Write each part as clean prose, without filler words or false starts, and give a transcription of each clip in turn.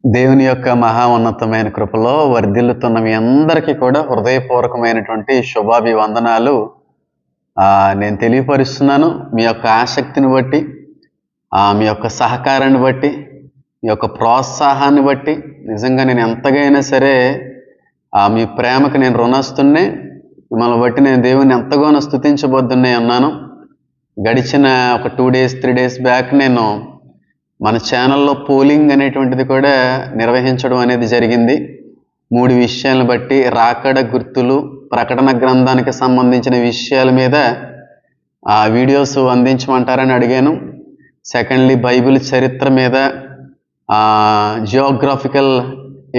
దేవుని యొక్క మహా ఉన్నతమైన కృపలో వర్ధిల్లుతున్న మీ అందరికీ కూడా హృదయపూర్వకమైనటువంటి శుభాభివందనాలు నేను తెలియపరుస్తున్నాను. మీ యొక్క ఆసక్తిని బట్టి, మీ యొక్క సహకారాన్ని బట్టి, మీ యొక్క ప్రోత్సాహాన్ని బట్టి నిజంగా నేను ఎంతగైనా సరే మీ ప్రేమకు నేను రుణస్తున్నే. మిమ్మల్ని బట్టి నేను దేవుని ఎంతగానో స్తుతించబోతున్నే అన్నాను. గడిచిన ఒక 2 days 3 days బ్యాక్ నేను మన ఛానల్లో పోలింగ్ అనేటువంటిది కూడా నిర్వహించడం అనేది జరిగింది. 3 విషయాలను బట్టి రాకడ గుర్తులు, ప్రకటన గ్రంథానికి సంబంధించిన విషయాల మీద వీడియోస్ అందించమంటారని అడిగాను. సెకండ్లీ బైబిల్ చరిత్ర మీద, జియోగ్రాఫికల్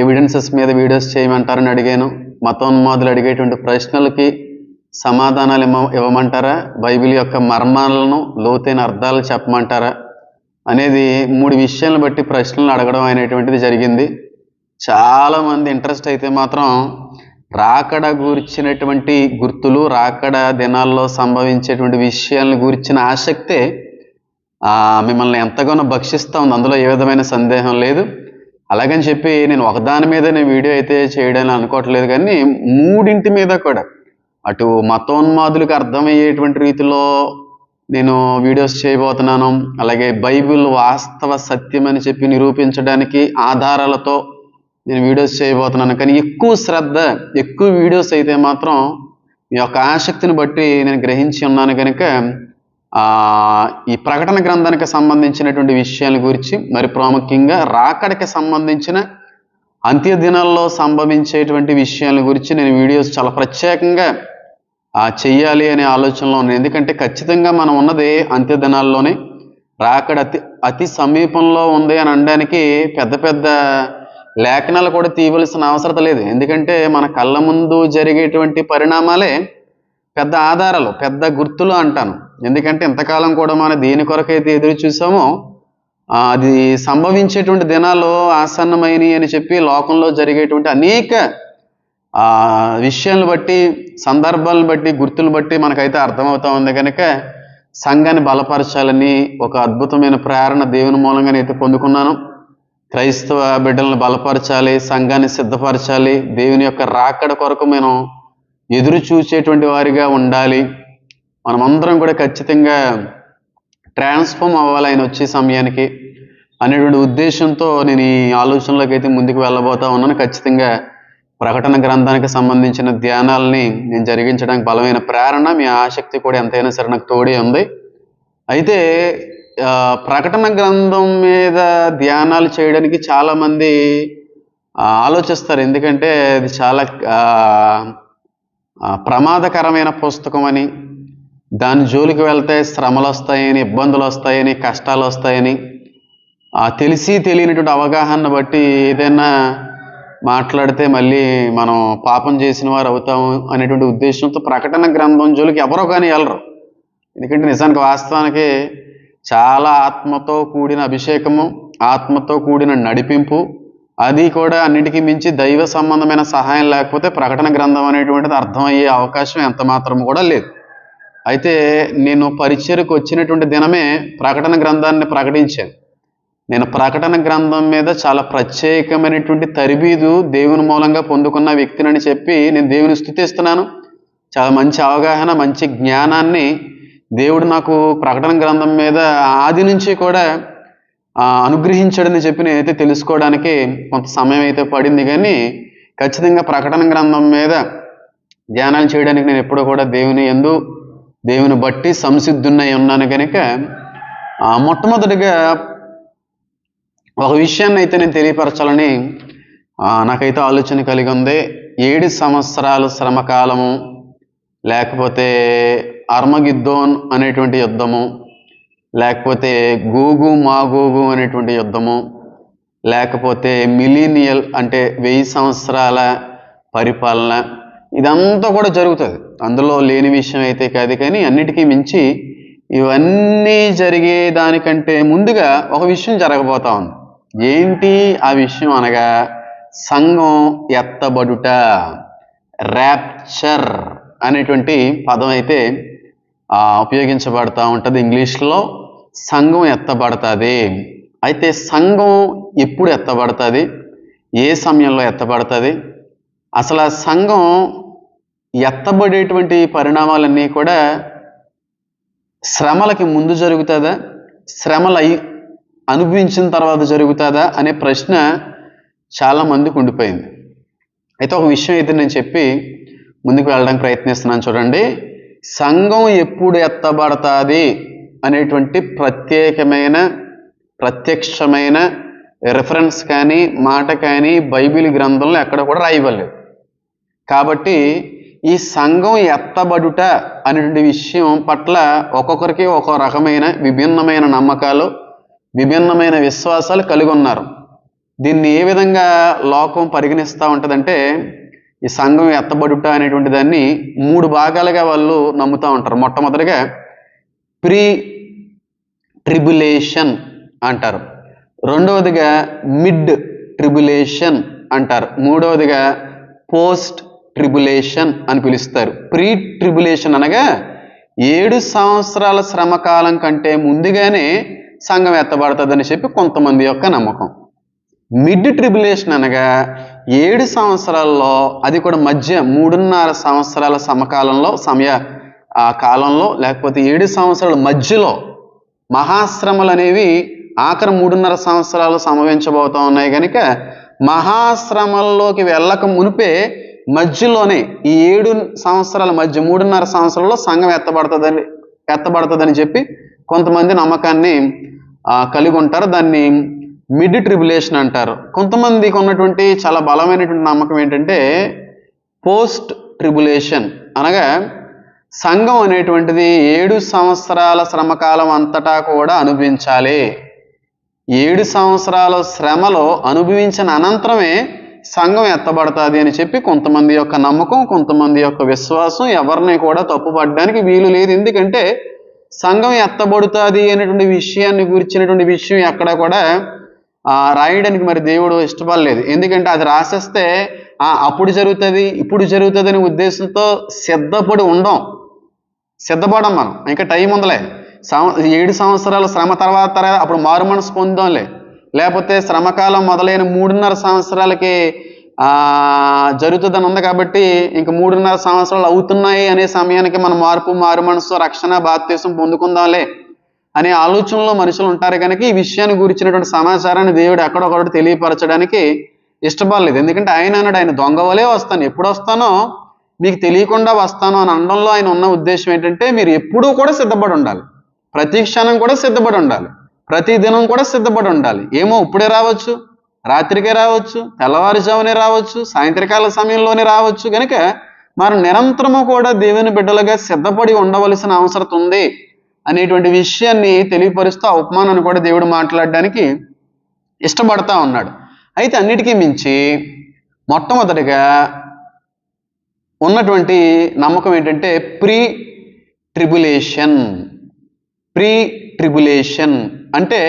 ఎవిడెన్సెస్ మీద వీడియోస్ చేయమంటారని అడిగాను. మతోన్మాదులు అడిగేటువంటి ప్రశ్నలకి సమాధానాలు ఇవ్వమంటారా, బైబిల్ యొక్క మర్మాలను లోతైన అర్థాలు చెప్పమంటారా అనేది 3 విషయాలను బట్టి ప్రశ్నలు అడగడం అనేటువంటిది జరిగింది. చాలామంది ఇంట్రెస్ట్ అయితే మాత్రం రాకడ గురించినటువంటి గుర్తులు, రాకడ దినాల్లో సంభవించేటువంటి విషయాలను గురించిన ఆసక్తే మిమ్మల్ని ఎంతగానో భక్షిస్తూ ఉంది. అందులో ఏ విధమైన సందేహం లేదు. అలాగని చెప్పి నేను ఒకదాని మీద నేను వీడియో అయితే చేయడానికి అనుకోవట్లేదు, కానీ 3 మీద కూడా అటు మతోన్మాదులకు అర్థమయ్యేటువంటి రీతిలో నేను వీడియోస్ చేయబోతున్నాను. అలాగే బైబిల్ వాస్తవ సత్యం అని చెప్పి నిరూపించడానికి ఆధారాలతో నేను వీడియోస్ చేయబోతున్నాను. కానీ ఎక్కువ శ్రద్ధ, ఎక్కువ వీడియోస్ అయితే మాత్రం మీ యొక్క ఆసక్తిని బట్టి నేను గ్రహించి ఉన్నాను కనుక ఈ ప్రకటన గ్రంథానికి సంబంధించినటువంటి విషయాల గురించి, మరి ప్రాముఖ్యంగా రాకడకి సంబంధించిన అంత్య దినాల్లో సంభవించేటువంటి విషయాల గురించి నేను వీడియోస్ చాలా ప్రత్యేకంగా చెయ్యాలి అనే ఆలోచనలో ఉంది. ఎందుకంటే ఖచ్చితంగా మనం ఉన్నది అంత్య దినాల్లోనే. రాకడ అతి సమీపంలో ఉంది అని అనడానికి పెద్ద పెద్ద లేఖనాలు కూడా తీయవలసిన అవసరం లేదు. ఎందుకంటే మన కళ్ళ ముందు జరిగేటువంటి పరిణామాలే పెద్ద ఆధారాలు, పెద్ద గుర్తులు అంటాను. ఎందుకంటే ఇంతకాలం కూడా మనం దేని కొరకైతే ఎదురు చూసామో అది సంభవించేటువంటి దినాలు ఆసన్నమైనవి అని చెప్పి లోకంలో జరిగేటువంటి అనేక విషయాలను బట్టి, సందర్భాలను బట్టి, గుర్తులను బట్టి మనకైతే అర్థమవుతా ఉంది. కనుక సంఘాన్ని బలపరచాలని ఒక అద్భుతమైన ప్రేరణ దేవుని మూలంగా అయితే పొందుకున్నాను. క్రైస్తవ బిడ్డలను బలపరచాలి, సంఘాన్ని సిద్ధపరచాలి, దేవుని యొక్క రాకడ కొరకు మనం ఎదురు చూసేటువంటి వారిగా ఉండాలి. మనమందరం కూడా ఖచ్చితంగా ట్రాన్స్ఫార్మ్ అవ్వాలి ఆయన వచ్చే సమయానికి అనేటువంటి ఉద్దేశంతో నేను ఈ ఆలోచనలోకి అయితే ముందుకు వెళ్ళబోతా ఉన్నాను. ఖచ్చితంగా ప్రకటన గ్రంథానికి సంబంధించిన ధ్యానాలని నేను జరిగించడానికి బలమైన ప్రేరణ, మీ ఆసక్తి కూడా ఎంతైనా సరే నాకు తోడే ఉంది. అయితే ప్రకటన గ్రంథం మీద ధ్యానాలు చేయడానికి చాలామంది ఆలోచిస్తారు. ఎందుకంటే అది చాలా ప్రమాదకరమైన పుస్తకం అని, దాని జోలికి వెళ్తే శ్రమలు వస్తాయని, ఇబ్బందులు వస్తాయని, కష్టాలు వస్తాయని, తెలిసి తెలియనటువంటి అవగాహన బట్టి ఏదైనా మాట్లాడితే మళ్ళీ మనం పాపం చేసిన వారు అవుతాము అనేటువంటి ఉద్దేశంతో ప్రకటన గ్రంథం జోలికి ఎవరో కానీ వెళ్ళరు. ఎందుకంటే నిజానికి వాస్తవానికి చాలా ఆత్మతో కూడిన అభిషేకము, ఆత్మతో కూడిన నడిపింపు, అది కూడా అన్నిటికీ మించి దైవ సంబంధమైన సహాయం లేకపోతే ప్రకటన గ్రంథం అనేటువంటిది అర్థమయ్యే అవకాశం ఎంత మాత్రం కూడా లేదు. అయితే నేను పరిచర్యకు వచ్చినటువంటి దినమే ప్రకటన గ్రంథాన్ని ప్రకటించాను. నేను ప్రకటన గ్రంథం మీద చాలా ప్రత్యేకమైనటువంటి తరబీదు దేవుని మూలంగా పొందుకున్న వ్యక్తినని చెప్పి నేను దేవుని స్తుతిస్తున్నాను. చాలా మంచి అవగాహన, మంచి జ్ఞానాన్ని దేవుడు నాకు ప్రకటన గ్రంథం మీద ఆది నుంచి కూడా అనుగ్రహించాడని చెప్పి నేనైతే తెలుసుకోవడానికి కొంత సమయం అయితే పడింది. కానీ ఖచ్చితంగా ప్రకటన గ్రంథం మీద ధ్యానాలు చేయడానికి నేను ఎప్పుడూ కూడా దేవుని బట్టి సంసిద్ధున్నై ఉన్నాను. కనుక మొట్టమొదటిగా ఒక విషయాన్ని అయితే నేను తెలియపరచాలని నాకైతే ఆలోచన కలిగి ఉంది. 7 సంవత్సరాలు శ్రమకాలము, లేకపోతే అర్మగిద్దోన్ అనేటువంటి యుద్ధము, లేకపోతే గోగు మాగోగు అనేటువంటి యుద్ధము, లేకపోతే మిలీనియల్ అంటే 1000 సంవత్సరాల పరిపాలన, ఇదంతా కూడా జరుగుతుంది. అందులో లేని విషయం అయితే కాదు. కానీ అన్నిటికీ మించి ఇవన్నీ జరిగే దానికంటే ముందుగా ఒక విషయం జరగబోతా ఉంది. ఏంటి ఆ విషయం అనగా సంఘం ఎత్తబడుట, ర్యాప్చర్ అనేటువంటి పదం అయితే ఉపయోగించబడతా ఉంటుంది. ఇంగ్లీష్లో సంఘం ఎత్తబడుతుంది. అయితే సంఘం ఎప్పుడు ఎత్తబడుతుంది, ఏ సమయంలో ఎత్తబడుతుంది, అసలు ఆ సంఘం ఎత్తబడేటువంటి పరిణామాలన్నీ కూడా శ్రమలకి ముందు జరుగుతుందా, శ్రమలు అనుభవించిన తర్వాత జరుగుతుందా అనే ప్రశ్న చాలామందికి ఉండిపోయింది. అయితే ఒక విషయం అయితే నేను చెప్పి ముందుకు వెళ్ళడానికి ప్రయత్నిస్తున్నాను. చూడండి, సంఘం ఎప్పుడు ఎత్తబడుతుంది అనేటువంటి ప్రత్యక్షమైన రెఫరెన్స్ కానీ మాట కానీ బైబిల్ గ్రంథంలో ఎక్కడ కూడా రాయబడలేదు. కాబట్టి ఈ సంఘం ఎత్తబడుట అనేటువంటి విషయం పట్ల ఒక్కొక్కరికి ఒక్కో రకమైన విభిన్నమైన నమ్మకాలు, విభిన్నమైన విశ్వాసాలు కలిగి ఉన్నారు. దీన్ని ఏ విధంగా లోకం పరిగణిస్తూ ఉంటుందంటే, ఈ సంఘం ఎత్తబడుట అనేటువంటి దాన్ని 3 భాగాలుగా వాళ్ళు నమ్ముతూ ఉంటారు. మొట్టమొదటిగా ప్రీ ట్రిబులేషన్ అంటారు, రెండవదిగా మిడ్ ట్రిబులేషన్ అంటారు, మూడవదిగా పోస్ట్ ట్రిబులేషన్ అని పిలుస్తారు. ప్రీ ట్రిబులేషన్ అనగా 7 సంవత్సరాల శ్రమకాలం కంటే ముందుగానే సంఘం ఎత్తబడుతుందని చెప్పి కొంతమంది యొక్క నమ్మకం. మిడ్ ట్రిబులేషన్ అనగా 7 సంవత్సరాల్లో, అది కూడా మధ్య 3.5 సంవత్సరాల కాలంలో లేకపోతే 7 సంవత్సరాల మధ్యలో మహాశ్రమలు అనేవి ఆఖరి 3.5 సంవత్సరాలు సంభవించబోతూ ఉన్నాయి. కనుక మహాశ్రమల్లోకి వెళ్ళక మునిపే మధ్యలోనే ఈ 7 సంవత్సరాల మధ్య 3.5 సంవత్సరాల్లో సంఘం ఎత్తబడుతుందని చెప్పి కొంతమంది నమ్మకాన్ని కలిగి ఉంటారు. దాన్ని మిడ్ ట్రిబులేషన్ అంటారు. కొంతమందికి ఉన్నటువంటి చాలా బలమైనటువంటి నమ్మకం ఏంటంటే పోస్ట్ ట్రిబులేషన్ అనగా సంఘం అనేటువంటిది 7 సంవత్సరాల శ్రమకాలం అంతటా కూడా అనుభవించాలి. 7 సంవత్సరాల శ్రమలో అనుభవించిన అనంతరమే సంఘం ఎత్తబడుతుంది అని చెప్పి కొంతమంది యొక్క నమ్మకం, కొంతమంది యొక్క విశ్వాసం. ఎవరిని కూడా తప్పుపడడానికి వీలు లేదు. ఎందుకంటే సంఘం ఎత్తబడుతుంది అనేటువంటి విషయాన్ని గురించినటువంటి విషయం ఎక్కడ కూడా రాయడానికి మరి దేవుడు ఇష్టపడలేదు. ఎందుకంటే అది రాసేస్తే అప్పుడు జరుగుతుంది, ఇప్పుడు జరుగుతుంది అనే ఉద్దేశంతో సిద్ధపడం మనం. ఇంకా టైం ఉందలే, 7 సంవత్సరాల శ్రమ తర్వాత అప్పుడు మారు మనసు పొందాంలే, లేకపోతే శ్రమకాలం మొదలైన 3.5 సంవత్సరాలకి జరుగుతుందని ఉంది కాబట్టి ఇంక 3.5 సంవత్సరాలు అవుతున్నాయి అనే సమయానికి మనం మారు మనసు, రక్షణ, బాప్తిసం పొందుకుందాంలే అనే ఆలోచనలో మనుషులు ఉంటారు. కనుక ఈ విషయాన్ని గురించినటువంటి సమాచారాన్ని దేవుడు ఎక్కడొకటి తెలియపరచడానికి ఇష్టపడలేదు. ఎందుకంటే ఆయన అన్నాడు, ఆయన దొంగ వలే వస్తాను, ఎప్పుడు వస్తానో మీకు తెలియకుండా వస్తాను అని అనడంలో ఆయన ఉన్న ఉద్దేశం ఏంటంటే మీరు ఎప్పుడూ కూడా సిద్ధపడి ఉండాలి, ప్రతి క్షణం కూడా సిద్ధపడి ఉండాలి, ప్రతి దినం కూడా సిద్ధపడి ఉండాలి. ఏమో ఇప్పుడే రావచ్చు, రాత్రికే రావచ్చు, తెల్లవారుజామునే రావచ్చు, సాయంత్రకాల సమయంలోనే రావచ్చు. కనుక మనం నిరంతరము కూడా దేవుని బిడ్డలుగా సిద్ధపడి ఉండవలసిన అవసరం ఉంది అనేటువంటి విషయాన్ని తెలియపరుస్తూ ఆ ఉపమానాన్ని కూడా దేవుడు మాట్లాడడానికి ఇష్టపడతా ఉన్నాడు. అయితే అన్నిటికీ మించి మొట్టమొదటిగా ఉన్నటువంటి నమ్మకం ఏంటంటే ప్రీ ట్రిబులేషన్ అంటే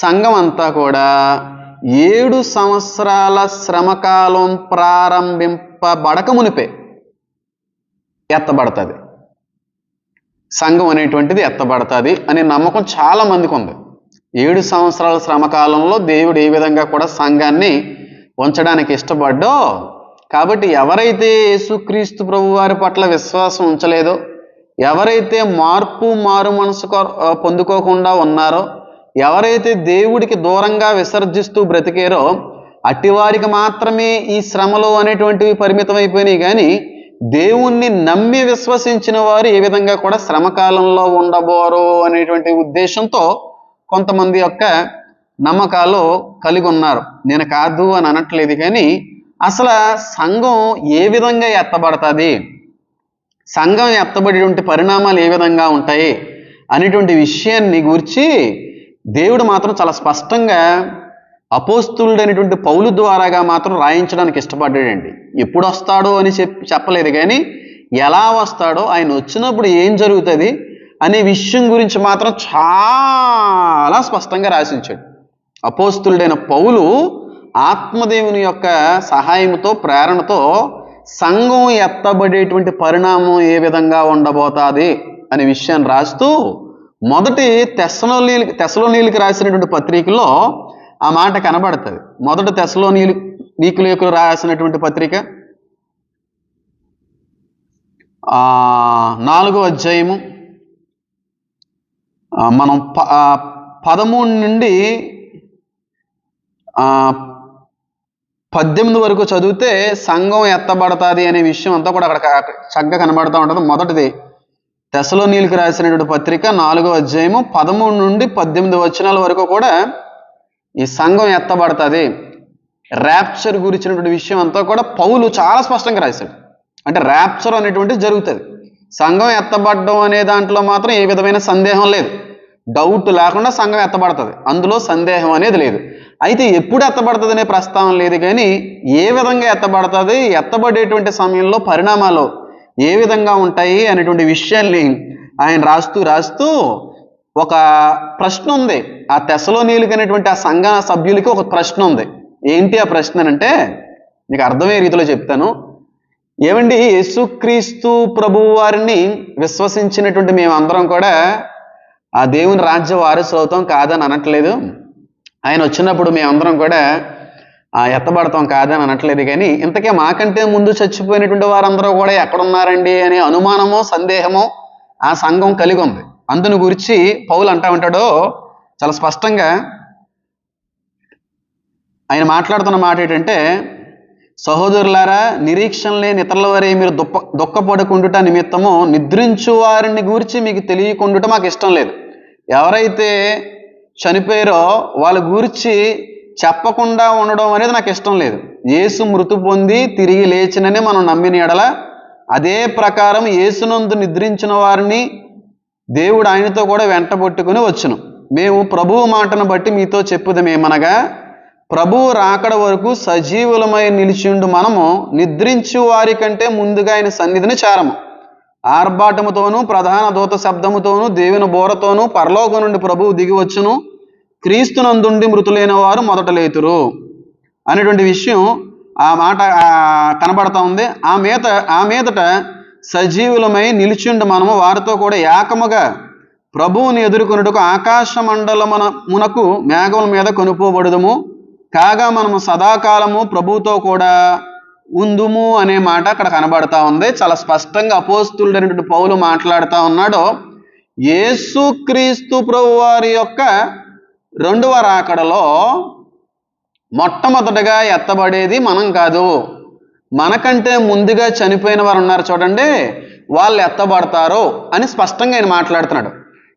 సంఘం అంతా కూడా 7 సంవత్సరాల శ్రమకాలం ప్రారంభింపబడక మునిపే ఎత్తబడుతుంది. సంఘం అనేటువంటిది ఎత్తబడుతుంది అనే నమ్మకం చాలా మందికి ఉంది. 7 సంవత్సరాల శ్రమకాలంలో దేవుడు ఏ విధంగా కూడా సంఘాన్ని ఉంచడానికి ఇష్టపడ్డో, కాబట్టి ఎవరైతే యేసుక్రీస్తు ప్రభు వారి పట్ల విశ్వాసం ఉంచలేదో, ఎవరైతే మారు మనసు పొందుకోకుండా ఉన్నారో, ఎవరైతే దేవుడికి దూరంగా విసర్జిస్తూ బ్రతికారో అట్టివారికి మాత్రమే ఈ శ్రమలు అనేటువంటివి పరిమితమైపోయినాయి. కానీ దేవుణ్ణి నమ్మి విశ్వసించిన వారు ఏ విధంగా కూడా శ్రమకాలంలో ఉండబోరు అనేటువంటి ఉద్దేశంతో కొంతమంది యొక్క నమ్మకాలు కలిగి ఉన్నారు. నేను కాదు అని అనట్లేదు, కానీ అసలు సంఘం ఏ విధంగా ఎత్తబడుతుంది, సంఘం ఎత్తబడేటువంటి పరిణామాలు ఏ విధంగా ఉంటాయి అనేటువంటి విషయాన్ని గురించి దేవుడు మాత్రం చాలా స్పష్టంగా అపోస్తులుడైనటువంటి పౌలు ద్వారాగా మాత్రం రాయించడానికి ఇష్టపడ్డాడండి. ఎప్పుడు వస్తాడో అని చెప్పలేదు, కానీ ఎలా వస్తాడో, ఆయన వచ్చినప్పుడు ఏం జరుగుతుంది అనే విషయం గురించి మాత్రం చాలా స్పష్టంగా రాసించాడు. అపోస్తులుడైన పౌలు ఆత్మదేవుని యొక్క సహాయంతో, ప్రేరణతో సంఘం ఎత్తబడేటువంటి పరిణామం ఏ విధంగా ఉండబోతుంది అనే విషయాన్ని రాస్తూ మొదటి తెస్సలోనీయులకు రాసినటువంటి పత్రికలో ఆ మాట కనబడుతుంది. మొదటి తెస్సలోనీయులకు రాసినటువంటి పత్రిక 4వ అధ్యాయము మనం 13 నుండి 18 వరకు చదివితే సంఘం ఎత్తబడుతుంది అనే విషయం అంతా కూడా అక్కడ చక్కగా కనబడుతూ ఉంటుంది. మొదటిది తెస్సలోనీయులకు రాసినటువంటి పత్రిక 4వ అధ్యాయము 13 నుండి 18 వచనాల వరకు కూడా ఈ సంఘం ఎత్తబడుతుంది, ర్యాప్చర్ గురించినటువంటి విషయం అంతా కూడా పౌలు చాలా స్పష్టంగా రాశాడు. అంటే ర్యాప్చర్ అనేటువంటిది జరుగుతుంది. సంఘం ఎత్తబడడం అనే దాంట్లో మాత్రం ఏ విధమైన సందేహం లేదు. డౌట్ లేకుండా సంఘం ఎత్తబడుతుంది, అందులో సందేహం అనేది లేదు. అయితే ఎప్పుడు ఎత్తబడుతుంది అనే ప్రస్తావన లేదు, కానీ ఏ విధంగా ఎత్తబడుతుంది, ఎత్తబడేటువంటి సమయంలో పరిణామాలు ఏ విధంగా ఉంటాయి అనేటువంటి విషయాల్ని ఆయన రాస్తూ ఒక ప్రశ్న ఉంది. ఆ తెస్సలోనీయులకు అనేటువంటి ఆ సంఘ సభ్యులకి ఒక ప్రశ్న ఉంది. ఏంటి ఆ ప్రశ్న అంటే మీకు అర్థమయ్యే రీతిలో చెప్తాను. ఏమండి, యేసుక్రీస్తు ప్రభువు వారిని విశ్వసించినటువంటి మేమందరం కూడా ఆ దేవుని రాజ్య వారసులు అవుతాం కాదని అనట్లేదు. ఆయన వచ్చినప్పుడు మేమందరం కూడా ఎత్తబడతాం కాదని అనట్లేదు. కానీ ఇంతకే మాకంటే ముందు చచ్చిపోయినటువంటి వారందరూ కూడా ఎక్కడున్నారండి అనే అనుమానమో సందేహమో ఆ సంఘం కలిగి ఉంది. అందుని గురించి పౌలు అంటా ఉంటాడో చాలా స్పష్టంగా ఆయన మాట్లాడుతున్న మాట ఏంటంటే, సహోదరులారా, నిరీక్షణ లేని ఇతరుల వరే మీరు దుఃఖపడుకుండుట నిమిత్తము నిద్రించు వారిని గురించి మీకు తెలియకుండుట మాకు ఇష్టం లేదు. ఎవరైతే చనిపోయారో వాళ్ళ గురించి చెప్పకుండా ఉండడం అనేది నాకు ఇష్టం లేదు. యేసు మృతి పొంది తిరిగి లేచినని మనం నమ్మిన ఎడల అదే ప్రకారం యేసునందు నిద్రించిన వారిని దేవుడు ఆయనతో కూడా వెంటబొట్టుకుని వచ్చును. మేము ప్రభువు మాటను బట్టి మీతో చెప్పుదమేమనగా, ప్రభువు రాకడ వరకు సజీవులమై నిలిచిండు మనము నిద్రించు వారి కంటే ముందుగా ఆయన సన్నిధిని చేరము. ఆర్భాటముతోనూ ప్రధాన దూత శబ్దముతోనూ దేవుని బోరతోనూ పరలోకం నుండి ప్రభువు దిగి వచ్చును. క్రీస్తునందుండి మృతులైన వారు మొదట లేతురు అనేటువంటి విషయం ఆ మాట కనబడతా ఉంది. ఆ మీదట సజీవులమై నిలిచిండు మనము వారితో కూడా ఏకముగా ప్రభువుని ఎదుర్కొనుటకు ఆకాశ మండలమునకు మేఘముల మీద కొనుపోబడుదుము. కాగా మనము సదాకాలము ప్రభువుతో కూడా ఉందుము అనే మాట అక్కడ కనబడతా ఉంది. చాలా స్పష్టంగా అపోస్తులుడైనటువంటి పౌలు మాట్లాడుతూ ఉన్నాడు. యేసుక్రీస్తు ప్రభు వారి యొక్క రెండవ రాకడలో మొట్టమొదటగా ఎత్తబడేది మనం కాదు, మనకంటే ముందుగా చనిపోయిన వారు ఉన్నారు చూడండి, వాళ్ళు ఎత్తబడతారు అని స్పష్టంగా ఆయన మాట్లాడుతున్నాడు.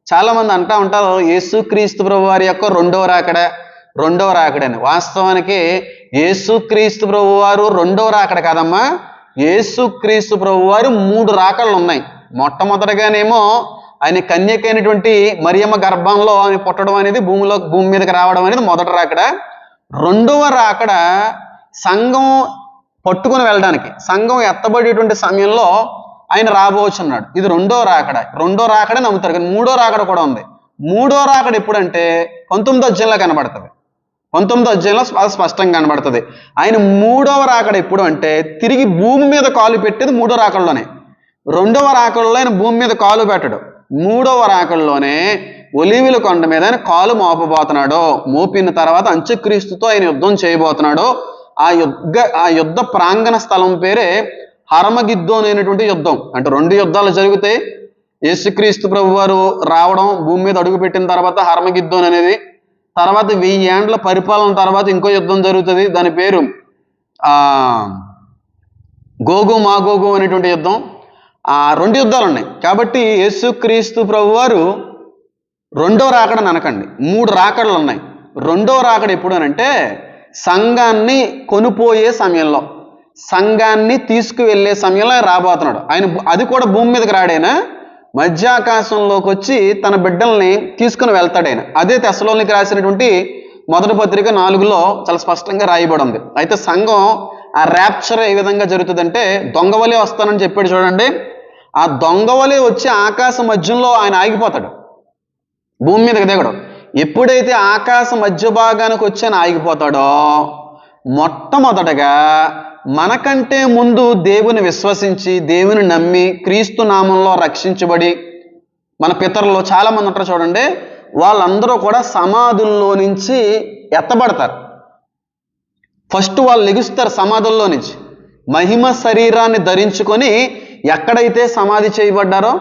చాలామంది అంటూ ఉంటారు యేసుక్రీస్తు ప్రభు వారి యొక్క రెండవ రాకడని. వాస్తవానికి యేసుక్రీస్తు ప్రభు వారు రెండవ రాకడ కాదమ్మా, యేసుక్రీస్తు ప్రభు వారు 3 రాకడలు ఉన్నాయి. మొట్టమొదటిగానేమో ఆయన కన్యకైనటువంటి మరియమ్మ గర్భంలో ఆయన పుట్టడం అనేది భూమి మీదకి రావడం అనేది మొదటి రాకడ. రెండవ రాకడ సంఘం పట్టుకుని వెళ్ళడానికి, సంఘం ఎత్తబడేటువంటి సమయంలో ఆయన రాబోచున్నాడు. ఇది రెండో రాకడ నమ్ముతారు. కానీ మూడో రాకడ కూడా ఉంది. మూడో రాకడ ఎప్పుడంటే 19వ అధ్యాయంలో కనబడుతుంది. 19వ అధ్యాయంలో స్పష్టంగా కనబడుతుంది. ఆయన మూడవ రాకడ ఎప్పుడు అంటే తిరిగి భూమి మీద కాలు పెట్టేది మూడో రాకడలోనే. రెండవ రాకడలో ఆయన భూమి మీద కాలు పెట్టడు. మూడవ రాకడలోనే ఒలీవల కొండ మీద ఆయన కాలు మోపబోతున్నాడు. మోపిన తర్వాత అంత్యక్రీస్తుతో ఆయన యుద్ధం చేయబోతున్నాడు. ఆ యుద్ధ ప్రాంగణ స్థలం పేరే హర్మగిద్దోన్ అనేటువంటి యుద్ధం. అంటే 2 యుద్ధాలు జరుగుతాయి. యేసుక్రీస్తు ప్రభు వారు రావడం, భూమి మీద అడుగు పెట్టిన తర్వాత హర్మగిద్దోన్ అనేది, తర్వాత 1000 ఏండ్ల పరిపాలన తర్వాత ఇంకో యుద్ధం జరుగుతుంది. దాని పేరు గోగు మాగోగు అనేటువంటి యుద్ధం. 2 యుద్ధాలు ఉన్నాయి. కాబట్టి యేసుక్రీస్తు ప్రభు వారు రెండో రాకడని అనకండి, 3 రాకడలు ఉన్నాయి. రెండో రాకడ ఎప్పుడు అనంటే సంఘాన్ని కొనుపోయే సమయంలో, సంఘాన్ని తీసుకువెళ్ళే సమయంలో రాబోతున్నాడు. ఆయన అది కూడా భూమి మీదకి రాడైనా మధ్యాకాశంలోకి వచ్చి తన బిడ్డల్ని తీసుకుని వెళ్తాడు ఆయన. అదే తెస్సలోనికి రాసినటువంటి మొదటి పత్రిక 4లో చాలా స్పష్టంగా రాయబడి ఉంది. అయితే సంఘం ఆ ర్యాప్చర్ ఏ విధంగా జరుగుతుందంటే దొంగవలే వస్తానని చెప్పాడు చూడండి. ఆ దొంగవలే వచ్చి ఆకాశ మధ్యంలో ఆయన ఆగిపోతాడు, భూమి మీదకి దిగడు. ఎప్పుడైతే ఆకాశ మధ్య భాగానికి వచ్చి ఆయన ఆగిపోతాడో మొట్టమొదటగా మనకంటే ముందు దేవుని విశ్వసించి దేవుని నమ్మి క్రీస్తు నామంలో రక్షించబడి మన పితరుల్లో చాలామంది ఉంటారు చూడండి, వాళ్ళందరూ కూడా సమాధుల్లో నుంచి ఎత్తబడతారు. ఫస్ట్ వాళ్ళు లెగుస్తారు సమాధుల్లో నుంచి, మహిమ శరీరాన్ని ధరించుకొని ఎక్కడైతే సమాధి చేయబడ్డారో,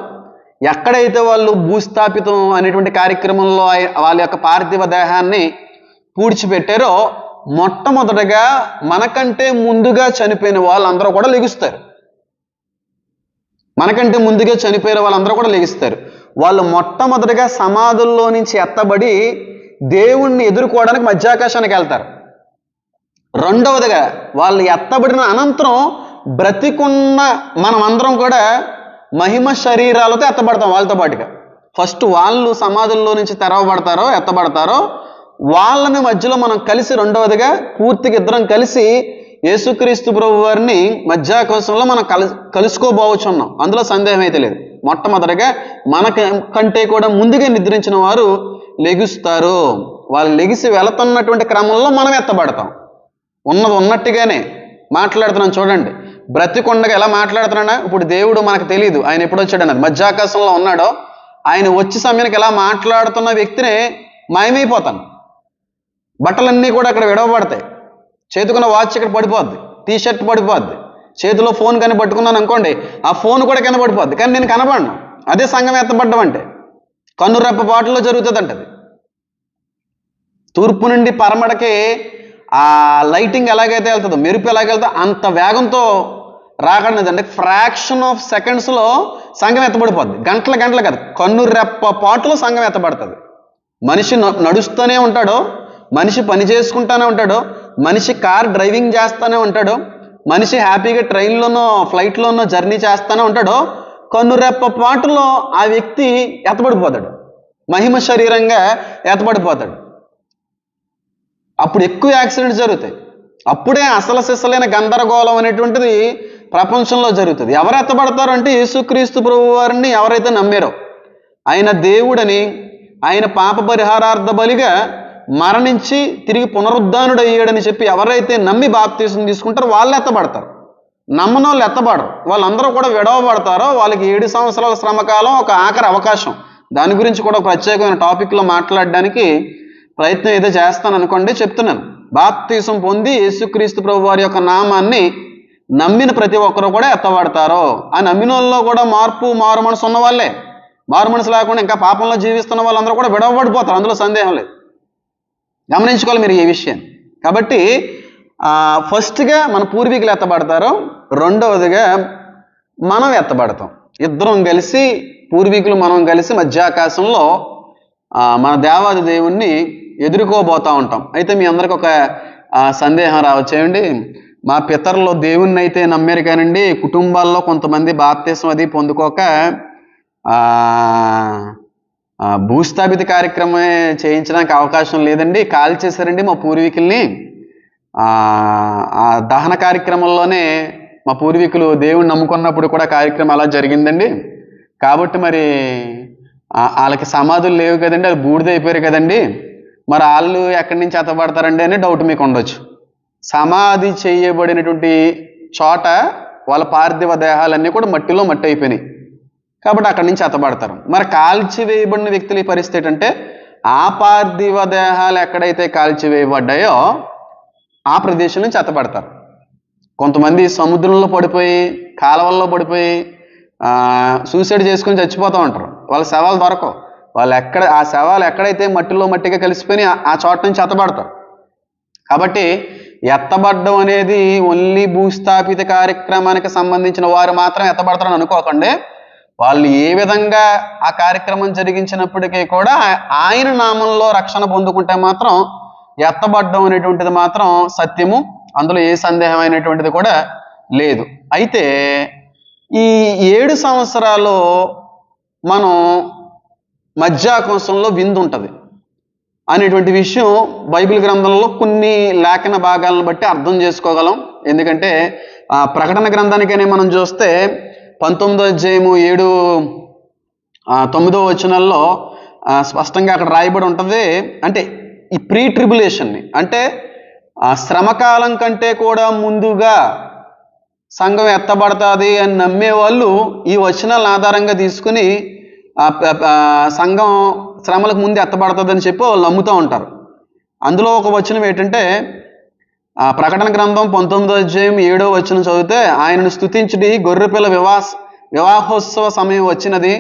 ఎక్కడైతే వాళ్ళు భూస్థాపితం అనేటువంటి కార్యక్రమంలో వాళ్ళ యొక్క పార్థివ దేహాన్ని పూడ్చిపెట్టారో, మొట్టమొదటగా మనకంటే ముందుగా చనిపోయిన వాళ్ళందరూ కూడా లెగుస్తారు. మనకంటే ముందుగా చనిపోయిన వాళ్ళందరూ కూడా లెగుస్తారు. వాళ్ళు మొట్టమొదటిగా సమాధుల్లో నుంచి ఎత్తబడి దేవుణ్ణి ఎదుర్కోవడానికి మధ్యాకాశానికి వెళ్తారు. రెండవదిగా వాళ్ళు ఎత్తబడిన అనంతరం బ్రతికున్న మనమందరం కూడా మహిమ శరీరాలతో ఎత్తబడతాం వాళ్ళతో పాటుగా. ఫస్ట్ వాళ్ళు సమాధుల్లో నుంచి తెరవబడతారో ఎత్తబడతారో, వాళ్ళని మధ్యలో మనం కలిసి రెండవదిగా పూర్తిగా ఇద్దరం కలిసి యేసుక్రీస్తు ప్రభు వారిని మధ్యాకాశంలో మనం కలుసుకోబోచున్నాం. అందులో సందేహం అయితే లేదు. మొట్టమొదటిగా కంటే కూడా ముందుగా నిద్రించిన వారు లెగుస్తారు. వాళ్ళు లెగిసి వెళుతున్నటువంటి క్రమంలో మనం ఎత్తబడతాం. ఉన్నది ఉన్నట్టుగానే మాట్లాడుతున్నాం చూడండి. బ్రతికొండగా ఎలా మాట్లాడుతున్నాడా? ఇప్పుడు దేవుడు మనకు తెలియదు ఆయన ఎప్పుడు వచ్చాడన్నది. మధ్యాకాశంలో ఉన్నాడో ఆయన వచ్చే సమయానికి ఎలా మాట్లాడుతున్న వ్యక్తినే మాయమైపోతాను. బట్టలన్నీ కూడా అక్కడ విడవబడతాయి. చేతుకున్న వాచ్ ఇక్కడ పడిపోద్ది, టీషర్ట్ పడిపోద్ది, చేతిలో ఫోన్ కానీ పట్టుకున్నాను అనుకోండి, ఆ ఫోన్ కూడా కింద పడిపోద్ది, కానీ నేను కనబడను. అదే సంఘం ఎత్తబడ్డం అంటే. కన్నురెప్ప పాటలో జరుగుతుంది అంటది. తూర్పు నుండి పరమడకి ఆ లైటింగ్ ఎలాగైతే వెళ్తుందో, మెరుపు ఎలాగెళ్తుందో అంత వేగంతో రాకడనేది. అంటే ఫ్రాక్షన్ ఆఫ్ సెకండ్స్లో సంఘం ఎత్తబడిపోద్ది. గంటలు కాదు, కన్నురెప్ప పాటలో సంఘం ఎత్తబడుతుంది. మనిషి నడుస్తూనే ఉంటాడో, మనిషి పని చేసుకుంటానే ఉంటాడో, మనిషి కార్ డ్రైవింగ్ చేస్తూనే ఉంటాడో, మనిషి హ్యాపీగా ట్రైన్లోనో ఫ్లైట్లోనో జర్నీ చేస్తూనే ఉంటాడో, కన్నురెప్ప పాటులో ఆ వ్యక్తి ఎత్తబడిపోతాడు, మహిమ శరీరంగా ఎత్తబడిపోతాడు. అప్పుడు ఎక్కువ యాక్సిడెంట్స్ జరుగుతాయి. అప్పుడే అసలు సిసలైన గందరగోళం అనేటువంటిది ప్రపంచంలో జరుగుతుంది. ఎవరు ఎత్తబడతారు అంటే యేసుక్రీస్తు ప్రభు వారిని ఎవరైతే నమ్మారో, ఆయన దేవుడని, ఆయన పాప పరిహారార్థ బలిగా మరణించి తిరిగి పునరుద్ధానుడు అయ్యాడని చెప్పి ఎవరైతే నమ్మి బాప్తీసం తీసుకుంటారో వాళ్ళు ఎత్తబడతారు. నమ్మని వాళ్ళు ఎత్తబడరు. వాళ్ళందరూ కూడా విడవబడతారో వాళ్ళకి 7 సంవత్సరాల శ్రమకాలం ఒక ఆఖరి అవకాశం. దాని గురించి కూడా ఒక ప్రత్యేకమైన టాపిక్లో మాట్లాడడానికి ప్రయత్నం అయితే చేస్తాను అనుకోండి. చెప్తున్నాను, బాప్తీసం పొంది యేసుక్రీస్తు ప్రభు వారి యొక్క నామాన్ని నమ్మిన ప్రతి ఒక్కరు కూడా ఎత్తబడతారు. ఆ నమ్మిన వాళ్ళలో కూడా మారు మనసు ఉన్న వాళ్ళే, మారు మనసు లేకుండా ఇంకా పాపంలో జీవిస్తున్న వాళ్ళందరూ కూడా విడవబడిపోతారు. అందులో సందేహం లేదు. గమనించుకోవాలి మీరు ఈ విషయం. కాబట్టి ఫస్ట్గా మన పూర్వీకులు ఎత్తబడతారు, రెండవదిగా మనం ఎత్తబడతాం. ఇద్దరం కలిసి, పూర్వీకులు మనం కలిసి మధ్యాకాశంలో మన దేవాది దేవుణ్ణి ఎదుర్కోబోతూ ఉంటాం. అయితే మీ అందరికి ఒక సందేహం రావచ్చేయండి, మా పితరులు దేవుణ్ణి అయితే నమ్మారు కానండి, కుటుంబాల్లో కొంతమంది బాప్తీసం అది పొందుకోక భూస్థాపిత కార్యక్రమమే చేయించడానికి అవకాశం లేదండి, కాల్ చేశారండి మా పూర్వీకుల్ని. ఆ దహన కార్యక్రమంలోనే మా పూర్వీకులు దేవుణ్ణి నమ్ముకున్నప్పుడు కూడా కార్యక్రమం అలా జరిగిందండి. కాబట్టి మరి వాళ్ళకి సమాధులు లేవు కదండి, వాళ్ళు బూడిదైపోయారు కదండి, మరి వాళ్ళు ఎక్కడి నుంచి ఎత్తబడతారండి అని డౌట్ మీకు ఉండొచ్చు. సమాధి చేయబడినటువంటి చోట వాళ్ళ పార్థివ దేహాలన్నీ కూడా మట్టిలో మట్టి అయిపోయినాయి కాబట్టి అక్కడి నుంచి ఎత్తబడతారు. మరి కాల్చివేయబడిన వ్యక్తుల పరిస్థితి ఏంటంటే, ఆ పార్థివ దేహాలు ఎక్కడైతే కాల్చివేయబడ్డాయో ఆ ప్రదేశం నుంచి ఎత్తబడతారు. కొంతమంది సముద్రంలో పడిపోయి, కాలువల్లో పడిపోయి సూసైడ్ చేసుకొని చచ్చిపోతూ ఉంటారు. వాళ్ళ శవాలు దొరకవు. వాళ్ళు ఆ శవాలు ఎక్కడైతే మట్టిలో మట్టిగా కలిసిపోయి ఆ చోట నుంచి ఎత్తబడతారు. కాబట్టి ఎత్తబడ్డం అనేది ఓన్లీ భూస్థాపిత కార్యక్రమానికి సంబంధించిన వారు మాత్రం ఎత్తబడతారని అనుకోకండి. వాళ్ళు ఏ విధంగా ఆ కార్యక్రమం జరిగించినప్పటికీ కూడా ఆయన నామంలో రక్షణ పొందుకుంటే మాత్రం ఎత్తబడ్డం అనేటువంటిది మాత్రం సత్యము. అందులో ఏ సందేహమైనటువంటిది కూడా లేదు. అయితే ఈ 7 సంవత్సరాలు మనం మధ్యాకాశంలో విందు ఉంటుంది అనేటువంటి విషయం బైబిల్ గ్రంథంలో కొన్ని లేఖన భాగాలను బట్టి అర్థం చేసుకోగలం. ఎందుకంటే ప్రకటన గ్రంథానికనే మనం చూస్తే 19వ అధ్యాయము 9వ వచనాల్లో స్పష్టంగా అక్కడ రాయబడి ఉంటుంది. అంటే ఈ ప్రీ ట్రిబులేషన్ని, అంటే శ్రమకాలం కంటే కూడా ముందుగా సంఘం ఎత్తబడుతుంది అని నమ్మేవాళ్ళు ఈ వచనాలను ఆధారంగా తీసుకుని సంఘం శ్రమలకు ముందు ఎత్తబడుతుందని చెప్పి వాళ్ళు నమ్ముతూ ఉంటారు. అందులో ఒక వచనం ఏంటంటే ప్రకటన గ్రంథం 19వ అధ్యాయం 7వ వచనం చదివితే, ఆయనను స్తుతించుడి, గొర్రెపిల్ల వివాహోత్సవ సమయం వచ్చినది,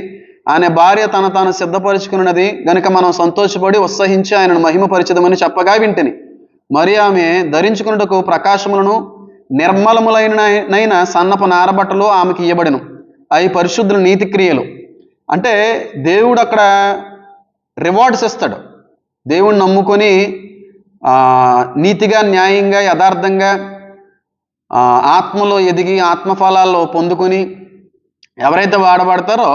ఆయన భార్య తాను సిద్ధపరుచుకున్నది గనుక మనం సంతోషపడి ఉత్సహించి ఆయనను మహిమపరిచదమని చెప్పగా వింటిని. మరి ఆమె ధరించుకున్నటకు ప్రకాశములను నిర్మలములైన సన్నపు నారబట్టలు ఆమెకి ఇవ్వబడెను, అవి పరిశుద్ధుల నీతి క్రియలు. అంటే దేవుడు అక్కడ రివార్డ్స్ ఇస్తాడు. దేవుడిని నమ్ముకొని నీతిగా, న్యాయంగా, యథార్థంగా ఆత్మలో ఎదిగి ఆత్మఫలాల్లో పొందుకొని ఎవరైతే వాడబడతారో